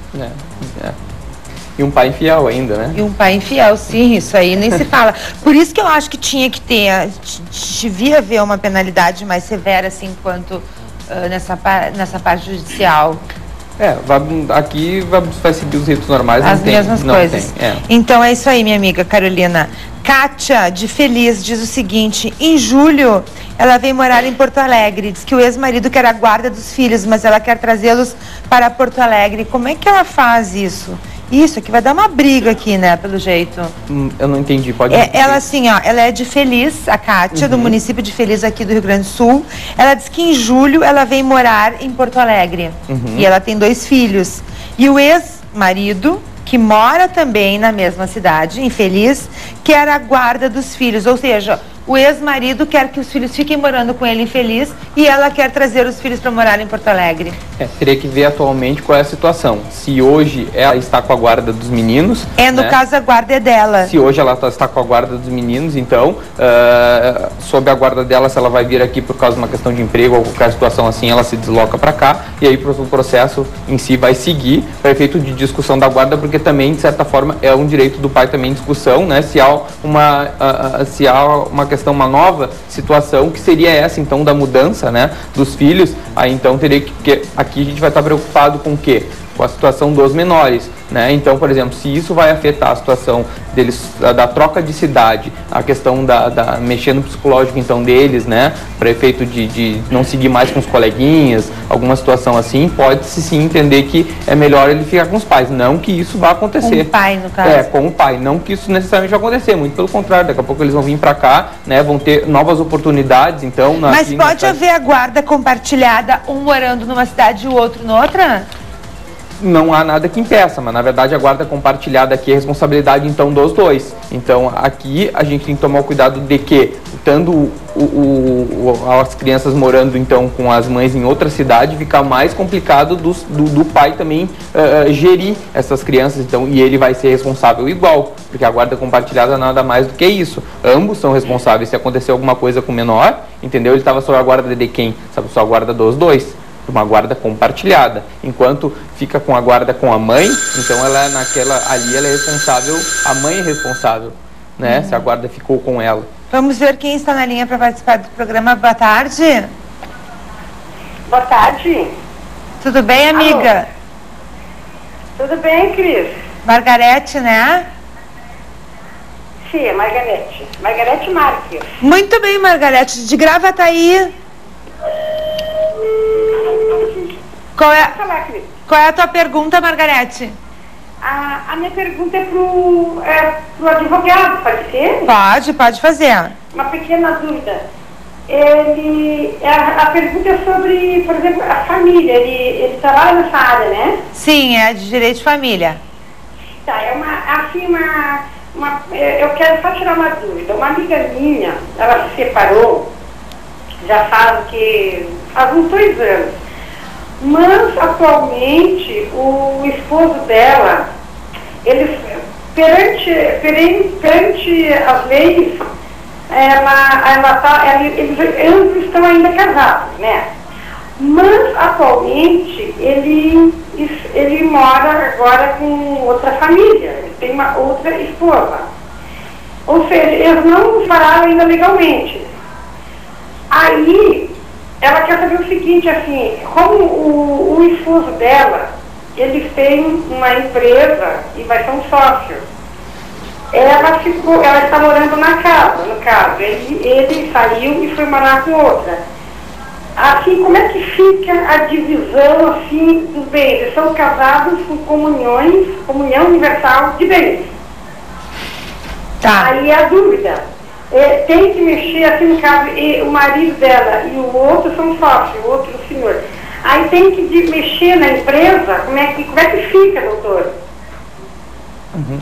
E um pai infiel ainda, né? E um pai infiel, sim, isso aí nem se fala. Por isso que eu acho que tinha que ter, devia haver uma penalidade mais severa, assim, quanto nessa parte judicial. Aqui vai seguir os ritos normais. As mesmas coisas. Então é isso aí, minha amiga Carolina. Kátia, de Feliz, diz o seguinte: em julho, ela vem morar em Porto Alegre. Diz que o ex-marido quer a guarda dos filhos, mas ela quer trazê-los para Porto Alegre. Como é que ela faz isso? Isso aqui vai dar uma briga aqui, né, pelo jeito. Eu não entendi, pode ela assim, ó, ela é de Feliz, a Kátia, do município de Feliz aqui do Rio Grande do Sul. Ela diz que em julho ela vem morar em Porto Alegre. E ela tem 2 filhos. E o ex-marido, que mora também na mesma cidade, em Feliz, quer a guarda dos filhos. Ou seja, o ex-marido quer que os filhos fiquem morando com ele em Feliz e ela quer trazer os filhos para morar em Porto Alegre. Teria que ver atualmente qual é a situação. Se hoje ela está com a guarda dos meninos... No caso, a guarda é dela. Se hoje ela está com a guarda dos meninos, então, sob a guarda dela, se ela vai vir aqui por causa de uma questão de emprego ou qualquer situação assim, ela se desloca para cá e aí o processo em si vai seguir para efeito de discussão da guarda, porque também, de certa forma, é um direito do pai também em discussão, né? Se há uma questão, uma nova situação, que seria essa, então, da mudança, né, dos filhos, aí então teria que aqui a gente vai estar preocupado com o quê? Com a situação dos menores, né? Então, por exemplo, se isso vai afetar a situação deles, da troca de cidade, a questão mexer no psicológico, então, deles, né? Para efeito de não seguir mais com os coleguinhas, alguma situação assim, pode-se sim entender que é melhor ele ficar com os pais, não que isso vá acontecer. Com o pai, no caso. Com o pai, não que isso necessariamente vai acontecer, muito pelo contrário, daqui a pouco eles vão vir para cá, né? Vão ter novas oportunidades, então... Mas pode haver a guarda compartilhada, um morando numa cidade e o outro noutra? Não há nada que impeça, mas na verdade a guarda compartilhada aqui é responsabilidade então dos dois. Então aqui a gente tem que tomar o cuidado de que, estando as crianças morando então com as mães em outra cidade, fica mais complicado do pai também gerir essas crianças, então, e ele vai ser responsável igual, porque a guarda compartilhada nada mais do que isso. Ambos são responsáveis. Se acontecer alguma coisa com o menor, entendeu? Ele estava sob a guarda de quem? Sob a guarda dos dois. Uma guarda compartilhada, enquanto fica com a guarda com a mãe, então ela ali ela é responsável, a mãe é responsável, né? Se a guarda ficou com ela. Vamos ver quem está na linha para participar do programa. Boa tarde. Boa tarde. Tudo bem, amiga? Alô. Tudo bem, Cris? Margarete, né? Sim, é Margarete. Margarete Marques. Muito bem, Margarete. De Gravataí. Qual é a tua pergunta, Margarete? A minha pergunta é pro advogado, pode ser? Pode fazer. Uma pequena dúvida. A pergunta é sobre, por exemplo, a família. Ele trabalha nessa área, né? Sim, é de direito de família. Tá, eu quero só tirar uma dúvida. Uma amiga minha, ela se separou, já faz uns 2 anos. Mas, atualmente, o esposo dela, eles, perante as leis, eles ambos estão ainda casados, né? Mas, atualmente, ele mora agora com outra família, ele tem uma outra esposa. Ou seja, eles não se separaram ainda legalmente. Aí, ela quer saber o seguinte, assim, como o esposo dela, eles têm uma empresa e vai ser um sócio. Ela está morando na casa, no caso. Ele saiu e foi morar com outra. Assim, como é que fica a divisão, assim, dos bens? Eles são casados com comunhão universal de bens. Tá. Aí a dúvida, tem que mexer, assim, no caso, o marido dela e o outro são sócios, o outro o senhor. Aí tem que mexer na empresa, como é que fica, doutor? Uhum.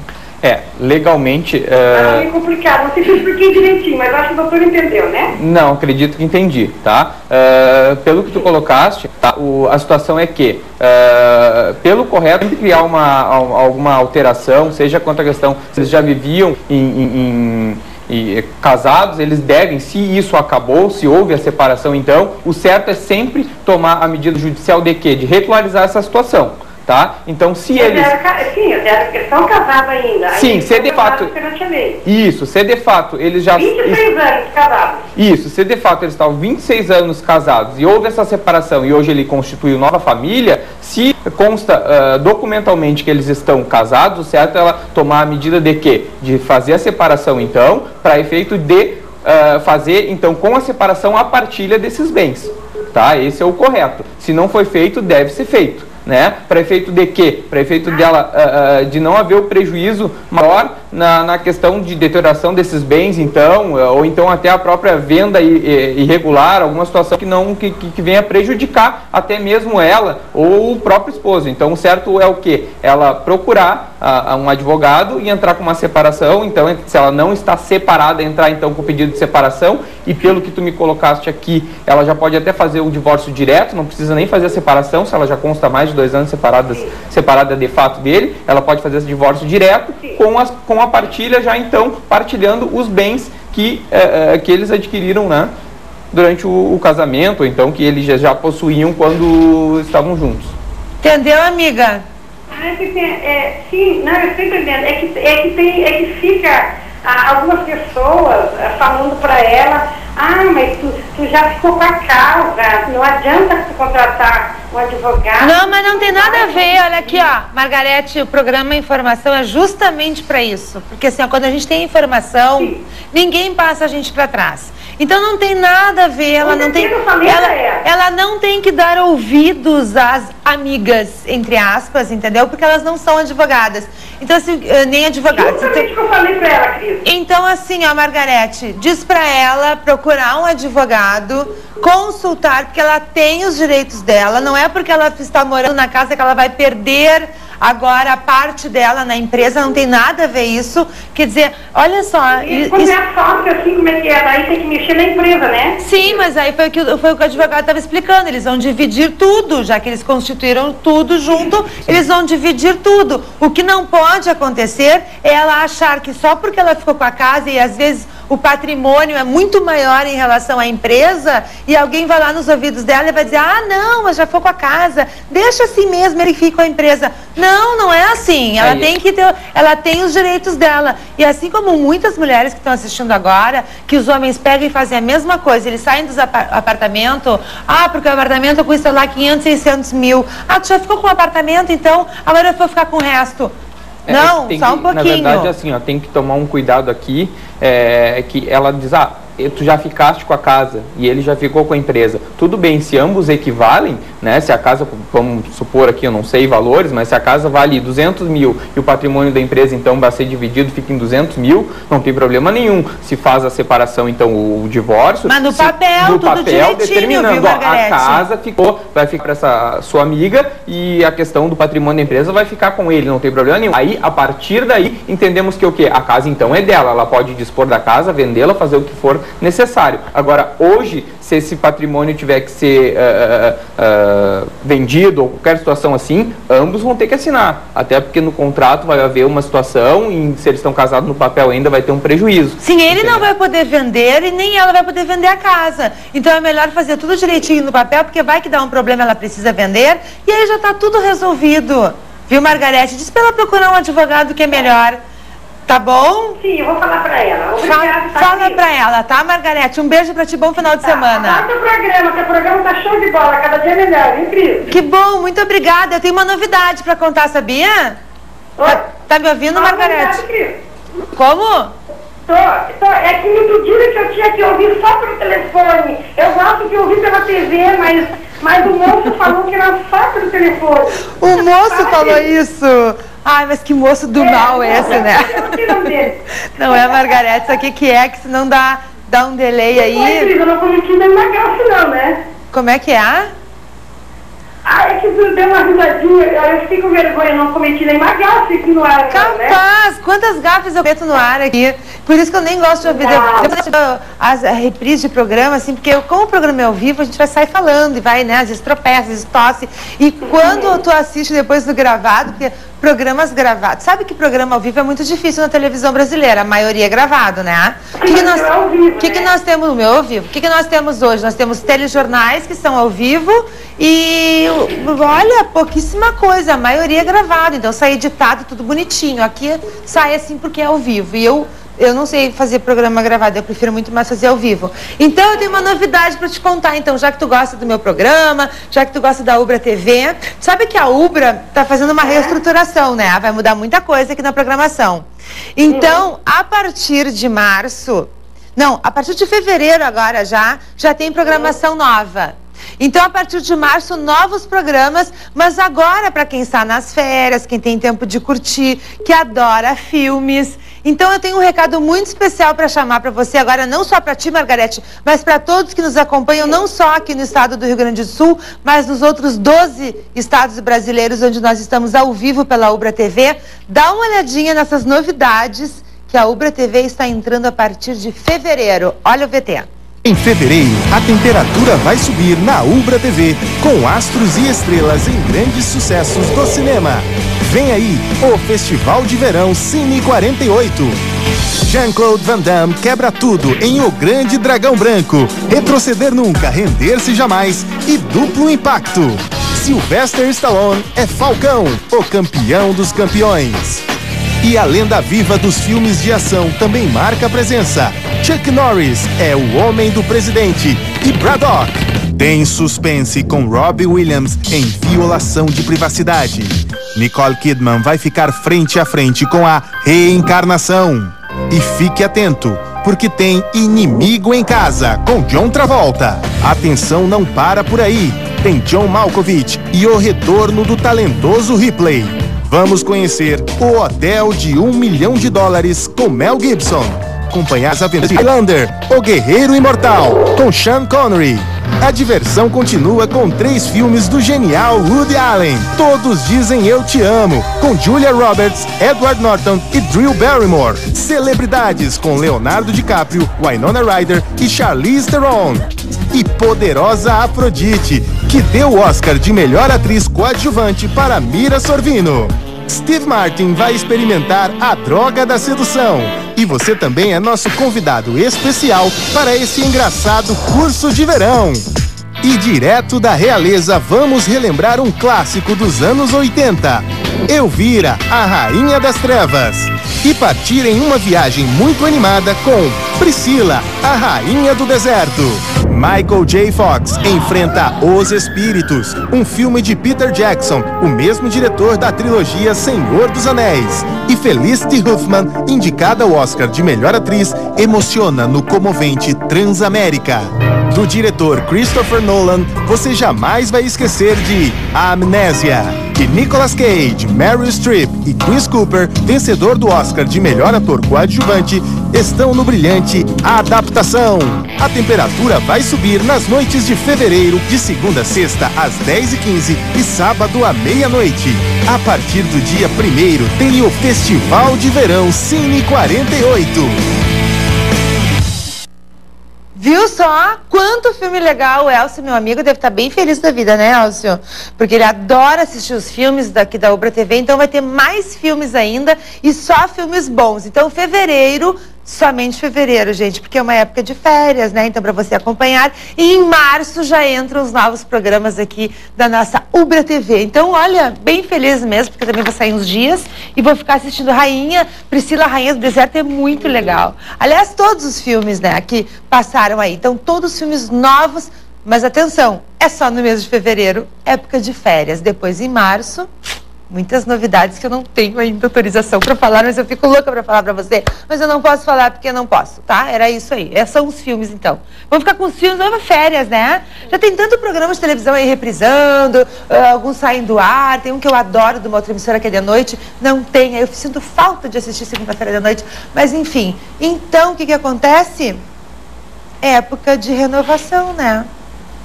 Legalmente... É meio complicado, não sei se eu expliquei direitinho, mas acho que o doutor entendeu, né? Não, acredito que entendi, tá? Pelo que tu colocaste, tá? A situação é que, pelo correto, sempre criar alguma alteração, seja quanto à questão, se eles já viviam casados, eles devem, se isso acabou, se houve a separação, então, o certo é sempre tomar a medida judicial de quê? De regularizar essa situação. Tá? Então, se eles... Sim, eles estão casados ainda. Sim, se de fato... Isso, se de fato eles já... 26 anos casados. Isso, se de fato eles estavam 26 anos casados e houve essa separação e hoje ele constituiu nova família, se consta documentalmente que eles estão casados, o certo é ela tomar a medida de quê? De fazer a separação, então, para efeito de fazer, então, com a separação, a partilha desses bens. Tá? Esse é o correto. Se não foi feito, deve ser feito. Né? Para efeito de quê? Para efeito dela, de não haver o prejuízo maior na questão de deterioração desses bens, então, ou então até a própria venda irregular, alguma situação que venha prejudicar até mesmo ela ou o próprio esposo. Então, o certo é o quê? Ela procurar um advogado e entrar com uma separação. Então, se ela não está separada, entrar então com o pedido de separação, e pelo que tu me colocaste aqui, ela já pode até fazer o divórcio direto, não precisa nem fazer a separação, se ela já consta mais de 2 anos separada de fato dele, ela pode fazer esse divórcio direto com a partilha, já então partilhando os bens que eles adquiriram, né, durante o casamento, ou então que eles já possuíam quando estavam juntos. Entendeu, amiga? Sim, não, eu estou entendendo. É que fica algumas pessoas falando para ela, mas tu já ficou com a casa, não adianta tu contratar um advogado. Não, mas não tem nada a ver, olha aqui, ó, Margarete, o programa Informação é justamente para isso, porque assim, ó, quando a gente tem informação, sim, ninguém passa a gente para trás. Então não tem nada a ver, ela não tem que dar ouvidos às amigas, entre aspas, entendeu? Porque elas não são advogadas. Então assim, nem advogadas. Justamente o que eu falei pra ela, Cris. Então assim, ó, Margarete, diz pra ela procurar um advogado, consultar, porque ela tem os direitos dela, não é porque ela está morando na casa que ela vai perder agora a parte dela na empresa, não tem nada a ver isso. Quer dizer, olha só... Quando é sócio, assim, como é que é? Aí tem que mexer na empresa, né? Sim, mas aí foi o que o advogado estava explicando. Eles vão dividir tudo, já que eles constituíram tudo junto, eles vão dividir tudo. O que não pode acontecer é ela achar que só porque ela ficou com a casa e às vezes o patrimônio é muito maior em relação à empresa e alguém vai lá nos ouvidos dela e vai dizer, não, mas já ficou com a casa, deixa assim mesmo, ele fica com a empresa. Não, não é assim, ela tem que ter, ela tem os direitos dela. E assim como muitas mulheres que estão assistindo agora, que os homens pegam e fazem a mesma coisa, eles saem dos apartamentos, porque o apartamento custa lá 500, 600 mil. Tu já ficou com o apartamento, então agora eu vou ficar com o resto. Não, só um pouquinho. Na verdade, assim, tem que tomar um cuidado aqui, que ela diz, tu já ficaste com a casa e ele já ficou com a empresa. Tudo bem, se ambos equivalem, né? Se a casa, vamos supor aqui, eu não sei valores, mas se a casa vale 200 mil e o patrimônio da empresa, então, vai ser dividido, fica em 200 mil, não tem problema nenhum. Se faz a separação, então, o divórcio... Mas no papel, tudo direitinho, determinando, viu, a casa vai ficar para essa sua amiga e a questão do patrimônio da empresa vai ficar com ele, não tem problema nenhum. Aí, a partir daí, entendemos que o quê? A casa, então, é dela. Ela pode dispor da casa, vendê-la, fazer o que for necessário. Agora, hoje, se esse patrimônio tiver que ser vendido ou qualquer situação assim, ambos vão ter que assinar. Até porque no contrato vai haver uma situação e se eles estão casados no papel ainda vai ter um prejuízo. Sim, ele não vai poder vender e nem ela vai poder vender a casa. Então é melhor fazer tudo direitinho no papel, porque vai que dá um problema, ela precisa vender e aí já está tudo resolvido. Viu, Margarete? Diz para ela procurar um advogado que é melhor. Tá bom? Sim, eu vou falar pra ela. Obrigada, Fala pra ela, tá, Margarete? Um beijo pra ti, bom final de semana. Fala teu programa, teu programa tá show de bola, cada dia melhor, incrível. Que bom, muito obrigada. Eu tenho uma novidade pra contar, sabia? Tá me ouvindo, Margarete? Como? Tô. É que me pediram que eu tinha que ouvir só pelo telefone. Eu gosto de ouvir pela TV, mas o moço falou que era só pelo telefone. O moço falou isso? Ai, mas que moço do mal esse, né? Não é, Margarete, isso aqui que é, que se não dá um delay aí... Eu não cometi nenhuma graça não, né? Como é que é? Ah, é que tu deu uma risadinha, eu fiquei com vergonha, não cometi nenhuma gafe aqui no ar, capaz, né? Quantas gafes eu meto no ar aqui. Por isso que eu nem gosto de ouvir as reprises de programa, assim, porque como o programa é ao vivo, a gente vai sair falando e vai, né, às vezes tropeça, às vezes tosse. E quando tu assiste depois do gravado, porque programas gravados, sabe que programa ao vivo é muito difícil na televisão brasileira, a maioria é gravado, né? O que nós temos no meu ao vivo? O que nós temos hoje? Nós temos telejornais que são ao vivo e, olha, pouquíssima coisa, a maioria é gravado, então sai editado, tudo bonitinho. Aqui sai assim porque é ao vivo e eu não sei fazer programa gravado, eu prefiro muito mais fazer ao vivo. Então eu tenho uma novidade para te contar, então, já que tu gosta do meu programa, já que tu gosta da Ubra TV, sabe que a Ubra está fazendo uma reestruturação, né? Vai mudar muita coisa aqui na programação. Então, a partir de março, não, a partir de fevereiro agora já tem programação nova. Então, a partir de março, novos programas, mas agora para quem está nas férias, quem tem tempo de curtir, que adora filmes. Então, eu tenho um recado muito especial para chamar para você agora, não só para ti, Margarete, mas para todos que nos acompanham, não só aqui no estado do Rio Grande do Sul, mas nos outros 12 estados brasileiros, onde nós estamos ao vivo pela Ubra TV. Dá uma olhadinha nessas novidades que a Ubra TV está entrando a partir de fevereiro. Olha o VT. Em fevereiro, a temperatura vai subir na Ubra TV, com astros e estrelas em grandes sucessos do cinema. Vem aí o Festival de Verão Cine 48. Jean-Claude Van Damme quebra tudo em O Grande Dragão Branco. Retroceder nunca, render-se jamais e duplo impacto. Sylvester Stallone é Falcão, o campeão dos campeões. E a lenda viva dos filmes de ação também marca a presença. Chuck Norris é o Homem do Presidente e Braddock. Tem suspense com Robbie Williams em Violação de Privacidade. Nicole Kidman vai ficar frente a frente com a Reencarnação. E fique atento, porque tem Inimigo em Casa com John Travolta. A tensão não para por aí. Tem John Malkovich e o retorno do talentoso Ripley. Vamos conhecer o Hotel de $1 Milhão com Mel Gibson. Acompanhar as aventuras de Highlander, o Guerreiro Imortal, com Sean Connery. A diversão continua com 3 filmes do genial Woody Allen. Todos dizem Eu Te Amo, com Julia Roberts, Edward Norton e Drew Barrymore. Celebridades com Leonardo DiCaprio, Winona Ryder e Charlize Theron. E Poderosa Afrodite, que deu o Oscar de melhor atriz coadjuvante para Mira Sorvino. Steve Martin vai experimentar a droga da sedução. E você também é nosso convidado especial para esse engraçado curso de verão. E direto da Realeza vamos relembrar um clássico dos anos 80. Elvira, a Rainha das Trevas. E partir em uma viagem muito animada com Priscila, a Rainha do Deserto. Michael J. Fox enfrenta Os Espíritos, um filme de Peter Jackson, o mesmo diretor da trilogia Senhor dos Anéis. E Felicity Huffman, indicada ao Oscar de melhor atriz, emociona no comovente Transamérica. Do diretor Christopher Nolan, você jamais vai esquecer de Amnésia. De Nicolas Cage, Meryl Streep e Chris Cooper, vencedor do Oscar de melhor ator coadjuvante, estão no brilhante Adaptação. A temperatura vai subir nas noites de fevereiro, de segunda a sexta às 10h15 e sábado à meia-noite. A partir do dia 1º tem o Festival de Verão Cine 48. Viu só? quanto filme legal. O Elcio, meu amigo, deve estar bem feliz da vida, né, Elcio? Porque ele adora assistir os filmes daqui da Ubra TV, então vai ter mais filmes ainda e só filmes bons. Então, fevereiro, somente fevereiro, gente, porque é uma época de férias, né? Então, para você acompanhar. E em março já entram os novos programas aqui da nossa Ubra TV. Então, olha, bem feliz mesmo, porque também vou sair uns dias e vou ficar assistindo Rainha, Priscila, Rainha do Deserto, é muito legal. Aliás, todos os filmes, né, que passaram aí. Então, todos os filmes novos, mas atenção, é só no mês de fevereiro, época de férias. Depois, em março, muitas novidades que eu não tenho ainda autorização para falar, mas eu fico louca para falar para você. Mas eu não posso falar porque eu não posso, tá? Era isso aí. São os filmes, então. Vamos ficar com os filmes, vamos férias, né? Já tem tanto programa de televisão aí reprisando, alguns saem do ar. Tem um que eu adoro, de uma outra emissora que é de noite. Não tem, aí eu sinto falta de assistir segunda-feira de noite. Mas, enfim. Então, o que acontece? Época de renovação, né?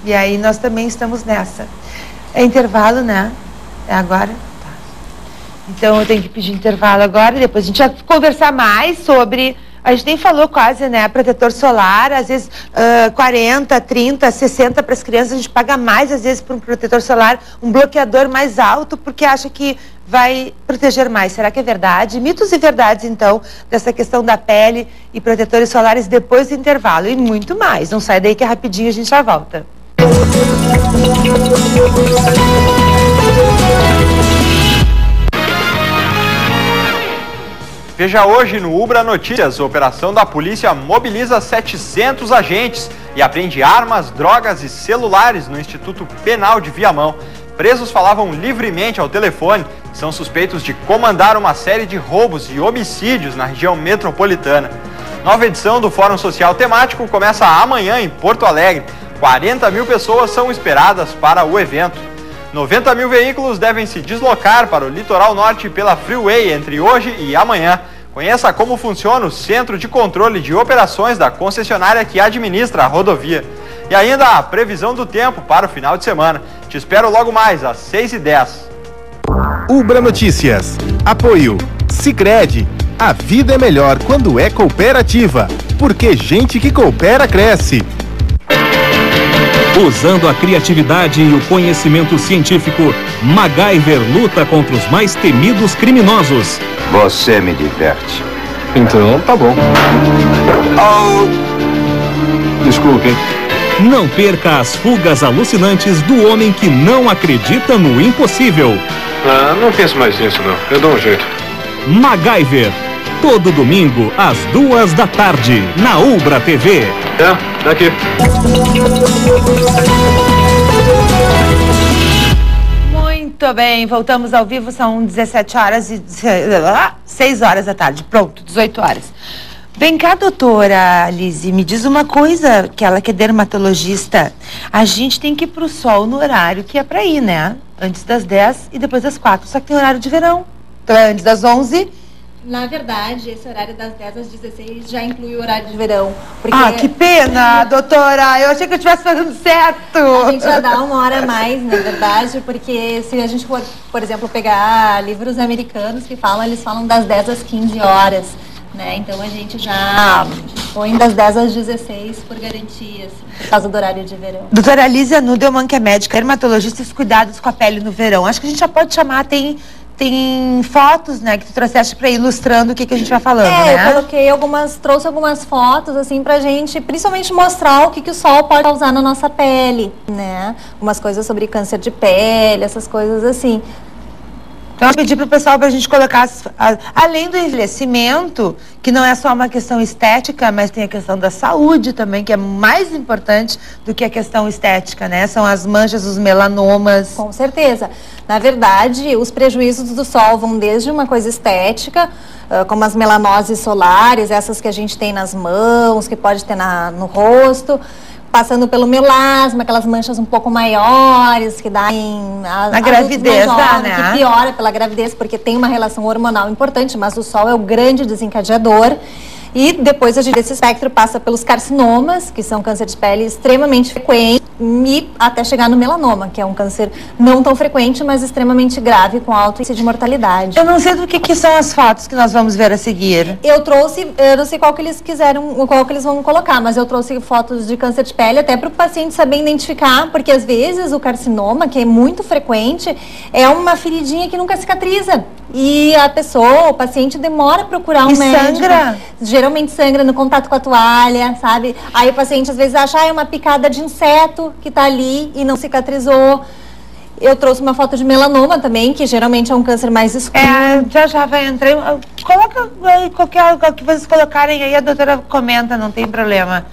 E aí nós também estamos nessa. É intervalo, né? É agora? Então, eu tenho que pedir intervalo agora, e depois a gente vai conversar mais sobre... A gente nem falou quase, né? Protetor solar, às vezes 40, 30, 60 para as crianças, a gente paga mais, às vezes, por um protetor solar, um bloqueador mais alto, porque acha que vai proteger mais. Será que é verdade? Mitos e verdades, então, dessa questão da pele e protetores solares depois do intervalo. E muito mais. Não sai daí que é rapidinho, a gente já volta. Veja hoje no Ubra Notícias, a operação da polícia mobiliza 700 agentes e apreende armas, drogas e celulares no Instituto Penal de Viamão. Presos falavam livremente ao telefone e são suspeitos de comandar uma série de roubos e homicídios na região metropolitana. Nova edição do Fórum Social Temático começa amanhã em Porto Alegre. 40 mil pessoas são esperadas para o evento. 90 mil veículos devem se deslocar para o litoral norte pela Freeway entre hoje e amanhã. Conheça como funciona o Centro de Controle de Operações da concessionária que administra a rodovia. E ainda a previsão do tempo para o final de semana. Te espero logo mais, às 6h10. Ubra Notícias. Apoio. Sicredi. A vida é melhor quando é cooperativa. Porque gente que coopera, cresce. Usando a criatividade e o conhecimento científico, MacGyver luta contra os mais temidos criminosos. Você me diverte. Então, tá bom. Desculpe. Não perca as fugas alucinantes do homem que não acredita no impossível. Não pense mais nisso, não. Eu dou um jeito. MacGyver. Todo domingo, às 14h, na Ubra TV. Daqui. Muito bem, voltamos ao vivo, são 17 horas e 6 horas da tarde, pronto, 18 horas. Vem cá, doutora Lise, me diz uma coisa, que ela que é dermatologista, a gente tem que ir pro sol no horário que é pra ir, né? Antes das 10 e depois das 4, só que tem horário de verão, então é antes das 11. Na verdade, esse horário das 10 às 16 já inclui o horário de verão. Porque... Ah, que pena, doutora! Eu achei que eu estivesse fazendo certo! A gente já dá uma hora a mais, na verdade, porque se a gente for, por exemplo, pegar livros americanos que falam, eles falam das 10 às 15 horas, né? Então a gente já põe das 10 às 16 por garantia, assim, por causa do horário de verão. Doutora Lísia Nudelman, que é médica, dermatologista, e os cuidados com a pele no verão. Acho que a gente já pode chamar, tem fotos, né, que tu trouxeste para ilustrando o que a gente vai falando, né? Eu trouxe algumas fotos, assim, pra gente, principalmente mostrar o que o sol pode causar na nossa pele, né? Algumas coisas sobre câncer de pele, essas coisas assim. Então, eu pedi para o pessoal para a gente colocar, além do envelhecimento, que não é só uma questão estética, mas tem a questão da saúde também, que é mais importante do que a questão estética, né? São as manchas, os melanomas. Com certeza. Na verdade, os prejuízos do sol vão desde uma coisa estética, como as melanoses solares, essas que a gente tem nas mãos, que pode ter no rosto, passando pelo melasma, aquelas manchas um pouco maiores, que dá na gravidez, né? Que piora pela gravidez, porque tem uma relação hormonal importante, mas o sol é o grande desencadeador. E depois esse espectro passa pelos carcinomas, que são câncer de pele extremamente frequente, e até chegar no melanoma, que é um câncer não tão frequente, mas extremamente grave, com alto índice de mortalidade. Eu não sei do que são as fotos que nós vamos ver a seguir. Eu não sei qual que eles qual que eles vão colocar, mas eu trouxe fotos de câncer de pele até para o paciente saber identificar, porque às vezes o carcinoma, que é muito frequente, é uma feridinha que nunca cicatriza. E a pessoa, o paciente, demora a procurar um médico. Sangra? Geralmente sangra no contato com a toalha, sabe? Aí o paciente às vezes acha, é uma picada de inseto que está ali e não cicatrizou. Eu trouxe uma foto de melanoma também, que geralmente é um câncer mais escuro. Já vai entrar. Coloca aí qualquer que vocês colocarem aí, a doutora comenta, não tem problema.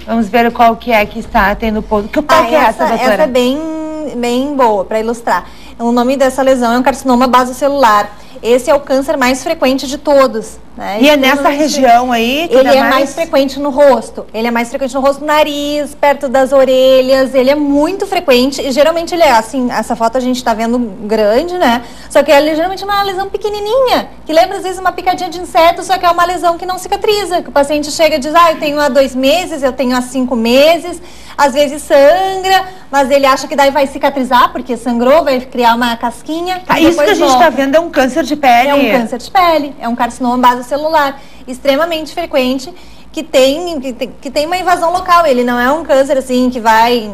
Vamos ver qual que é que está tendo ponto. Qual que é essa, doutora? Essa é bem boa para ilustrar. O nome dessa lesão é um carcinoma basocelular. Esse é o câncer mais frequente de todos, né? E é nessa região aí? Ele é mais frequente no rosto. Ele é mais frequente no rosto, no nariz, perto das orelhas. Ele é muito frequente. E geralmente ele é assim, essa foto a gente está vendo grande, né? Só que ele geralmente é uma lesão pequenininha, que lembra às vezes uma picadinha de inseto, só que é uma lesão que não cicatriza. Que o paciente chega e diz, eu tenho há 2 meses, eu tenho há 5 meses. Às vezes sangra, mas ele acha que daí vai cicatrizar, porque sangrou, vai criar uma casquinha. Isso que a gente está vendo é um câncer de pele. É um câncer de pele, é um carcinoma basocelular, extremamente frequente, que tem uma invasão local. Ele não é um câncer assim que vai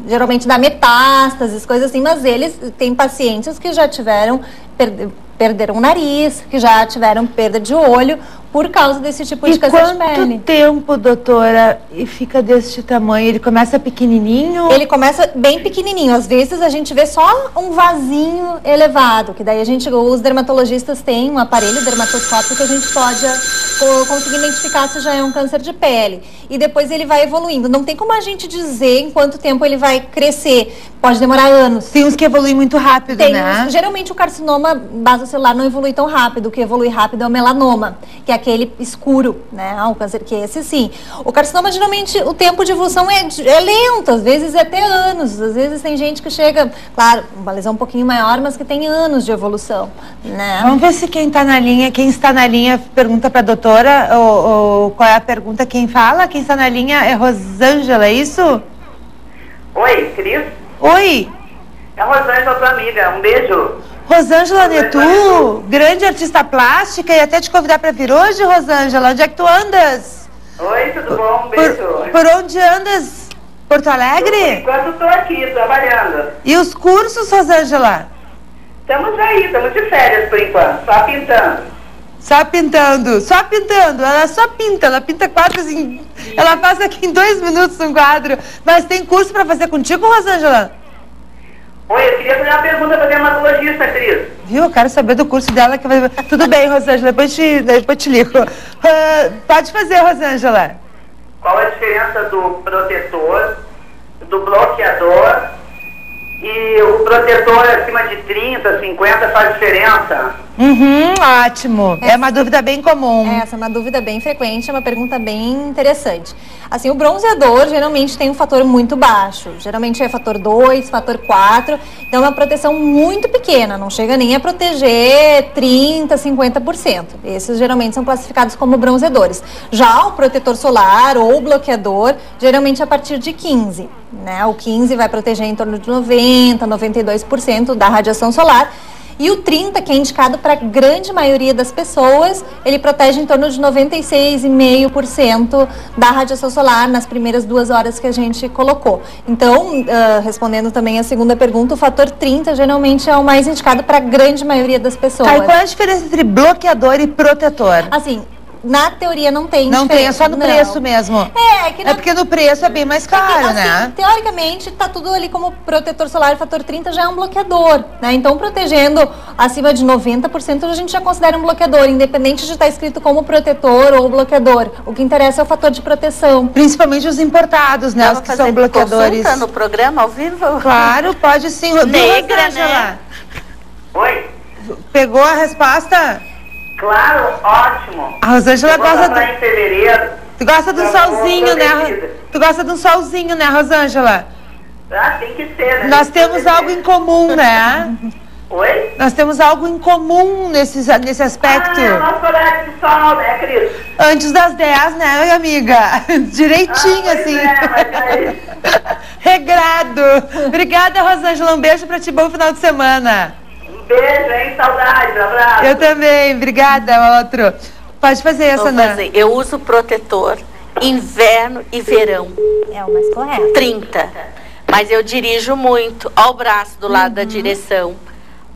geralmente dar metástases, coisas assim, mas eles têm pacientes que já perderam o nariz, que já tiveram perda de olho por causa desse tipo de câncer de pele. Quanto tempo, doutora, e fica deste tamanho? Ele começa pequenininho? Ele começa bem pequenininho. Às vezes a gente vê só um vasinho elevado, que daí os dermatologistas têm um aparelho dermatoscópico que a gente pode conseguir identificar se já é um câncer de pele. E depois ele vai evoluindo. Não tem como a gente dizer em quanto tempo ele vai crescer. Pode demorar anos. Tem uns que evoluem muito rápido, né? Geralmente o carcinoma basocelular não evolui tão rápido. O que evolui rápido é o melanoma, que é aquele escuro, né? O câncer que é esse sim. O carcinoma, geralmente, o tempo de evolução é lento, às vezes é até anos. Às vezes tem gente que chega, claro, uma lesão um pouquinho maior, mas que tem anos de evolução, né? Vamos ver se quem está na linha, pergunta para a doutora, ou qual é a pergunta, quem fala? Quem está na linha é Rosângela, é isso? Oi, Cris? Oi! É a Rosângela, tua amiga, um beijo. Rosângela Netu, grande artista plástica, e até te convidar para vir hoje, Rosângela. Onde é que tu andas? Oi, tudo bom? Um beijo. Por onde andas? Porto Alegre? Por enquanto estou aqui, trabalhando. E os cursos, Rosângela? Estamos aí, estamos de férias por enquanto, só pintando. Só pintando. Ela pinta quadros assim, ela passa aqui em 2 minutos um quadro. Mas tem curso para fazer contigo, Rosângela? Oi, eu queria fazer uma pergunta para a dermatologista, Cris. Viu? Eu quero saber do curso dela. Tudo bem, Rosângela, depois te ligo. Pode fazer, Rosângela. Qual a diferença do protetor, do bloqueador e o protetor acima de 30, 50 faz diferença? Ótimo. É uma dúvida bem comum. Essa é uma dúvida bem frequente, é uma pergunta bem interessante. Assim, o bronzeador geralmente tem um fator muito baixo. Geralmente é fator 2, fator 4. Então é uma proteção muito pequena, não chega nem a proteger 30, 50%. Esses geralmente são classificados como bronzeadores. Já o protetor solar ou o bloqueador, geralmente a partir de 15. Né? O 15 vai proteger em torno de 90, 92% da radiação solar. E o 30, que é indicado para a grande maioria das pessoas, ele protege em torno de 96,5% da radiação solar nas primeiras 2 horas que a gente colocou. Então, respondendo também a segunda pergunta, o fator 30 geralmente é o mais indicado para a grande maioria das pessoas. E qual é a diferença entre bloqueador e protetor? Assim, na teoria não tem diferença. Não tem, é só no preço mesmo. É porque no preço é bem mais caro, assim, né? Teoricamente, tá tudo ali como protetor solar, fator 30 já é um bloqueador, né? Então, protegendo acima de 90%, a gente já considera um bloqueador, independente de estar escrito como protetor ou bloqueador. O que interessa é o fator de proteção. Principalmente os importados, né? Os que são bloqueadores. Consulta no programa ao vivo? Claro, pode sim. Negra, né? Oi? Pegou a resposta? Claro, ótimo. A Rosângela gosta em fevereiro. Tu gosta de um solzinho, né? Tu gosta de um solzinho, né, Rosângela? Ah, tem que ser, né? Nós temos algo em comum, né? Oi? Nós temos algo em comum nesse aspecto. É o nosso horário de sol, né, Cris? Antes das 10, né, amiga? Direitinho, assim. Regrado. Obrigada, Rosângela. Um beijo pra ti, bom final de semana. Um beijo, hein? Saudades, abraço. Eu também, obrigada, outro. Pode fazer essa, né? Eu uso protetor inverno e verão. É o mais correto. 30. Mas eu dirijo muito. Ao braço do lado da direção.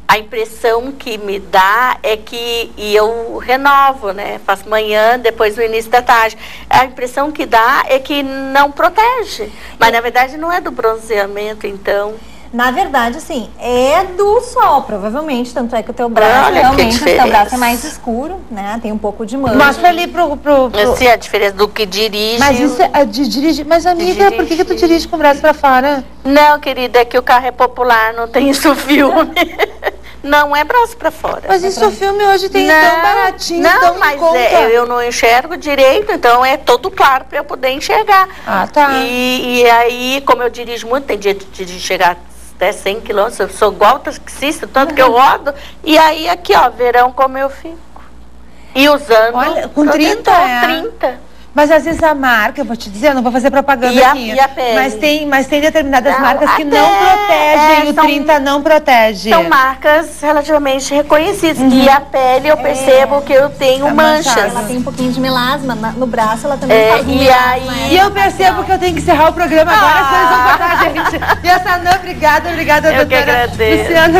A impressão que me dá é que, e eu renovo, né? Faço manhã, depois no início da tarde. A impressão que dá é que não protege. Mas na verdade não é do bronzeamento, então. Na verdade, sim, é do sol, provavelmente, tanto é que o teu braço, realmente, o teu braço é mais escuro, né? Tem um pouco de mancha. Mostra ali pro... Assim, a diferença do que dirige... Mas isso é de dirigir... Mas, amiga, por que tu dirige com o braço pra fora? Não, querida, é que o carro é popular, não tem isso filme. Não é braço pra fora. Mas isso o filme hoje tem tão baratinho, tão mas em conta. Eu não enxergo direito, então é todo claro para eu poder enxergar. Ah, tá. E aí, como eu dirijo muito, tem dia de chegar até 100 quilômetros, eu sou igual taxista, tanto que eu rodo. E aí, aqui, ó, verão como eu fico. E usando... Olha, com 30, 30. Mas às vezes a marca, eu vou te dizer, eu não vou fazer propaganda aqui. E a pele? Mas tem determinadas marcas que não protegem, o 30 não protege. São marcas relativamente reconhecidas. E a pele eu percebo que eu tenho manchas. Ela tem um pouquinho de melasma no braço, ela também faz E eu percebo que eu tenho que encerrar o programa agora, senão eles vão cortar a gente. E a Sanã, obrigada, eu doutora. Luciana,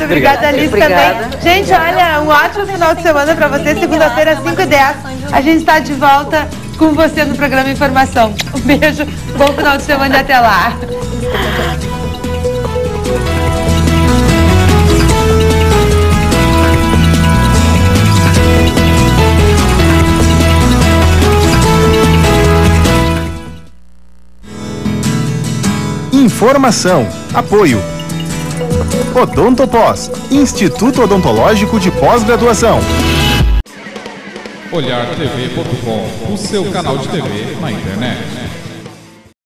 obrigada, Alice também. Gente, olha, um ótimo final de semana pra vocês. Segunda-feira, às 5h10, a gente está de volta com você no programa Informação. Um beijo, bom final de semana e até lá. Informação, apoio. Odontopós, Instituto Odontológico de Pós-Graduação. OlharTV.com, o seu canal de TV na internet.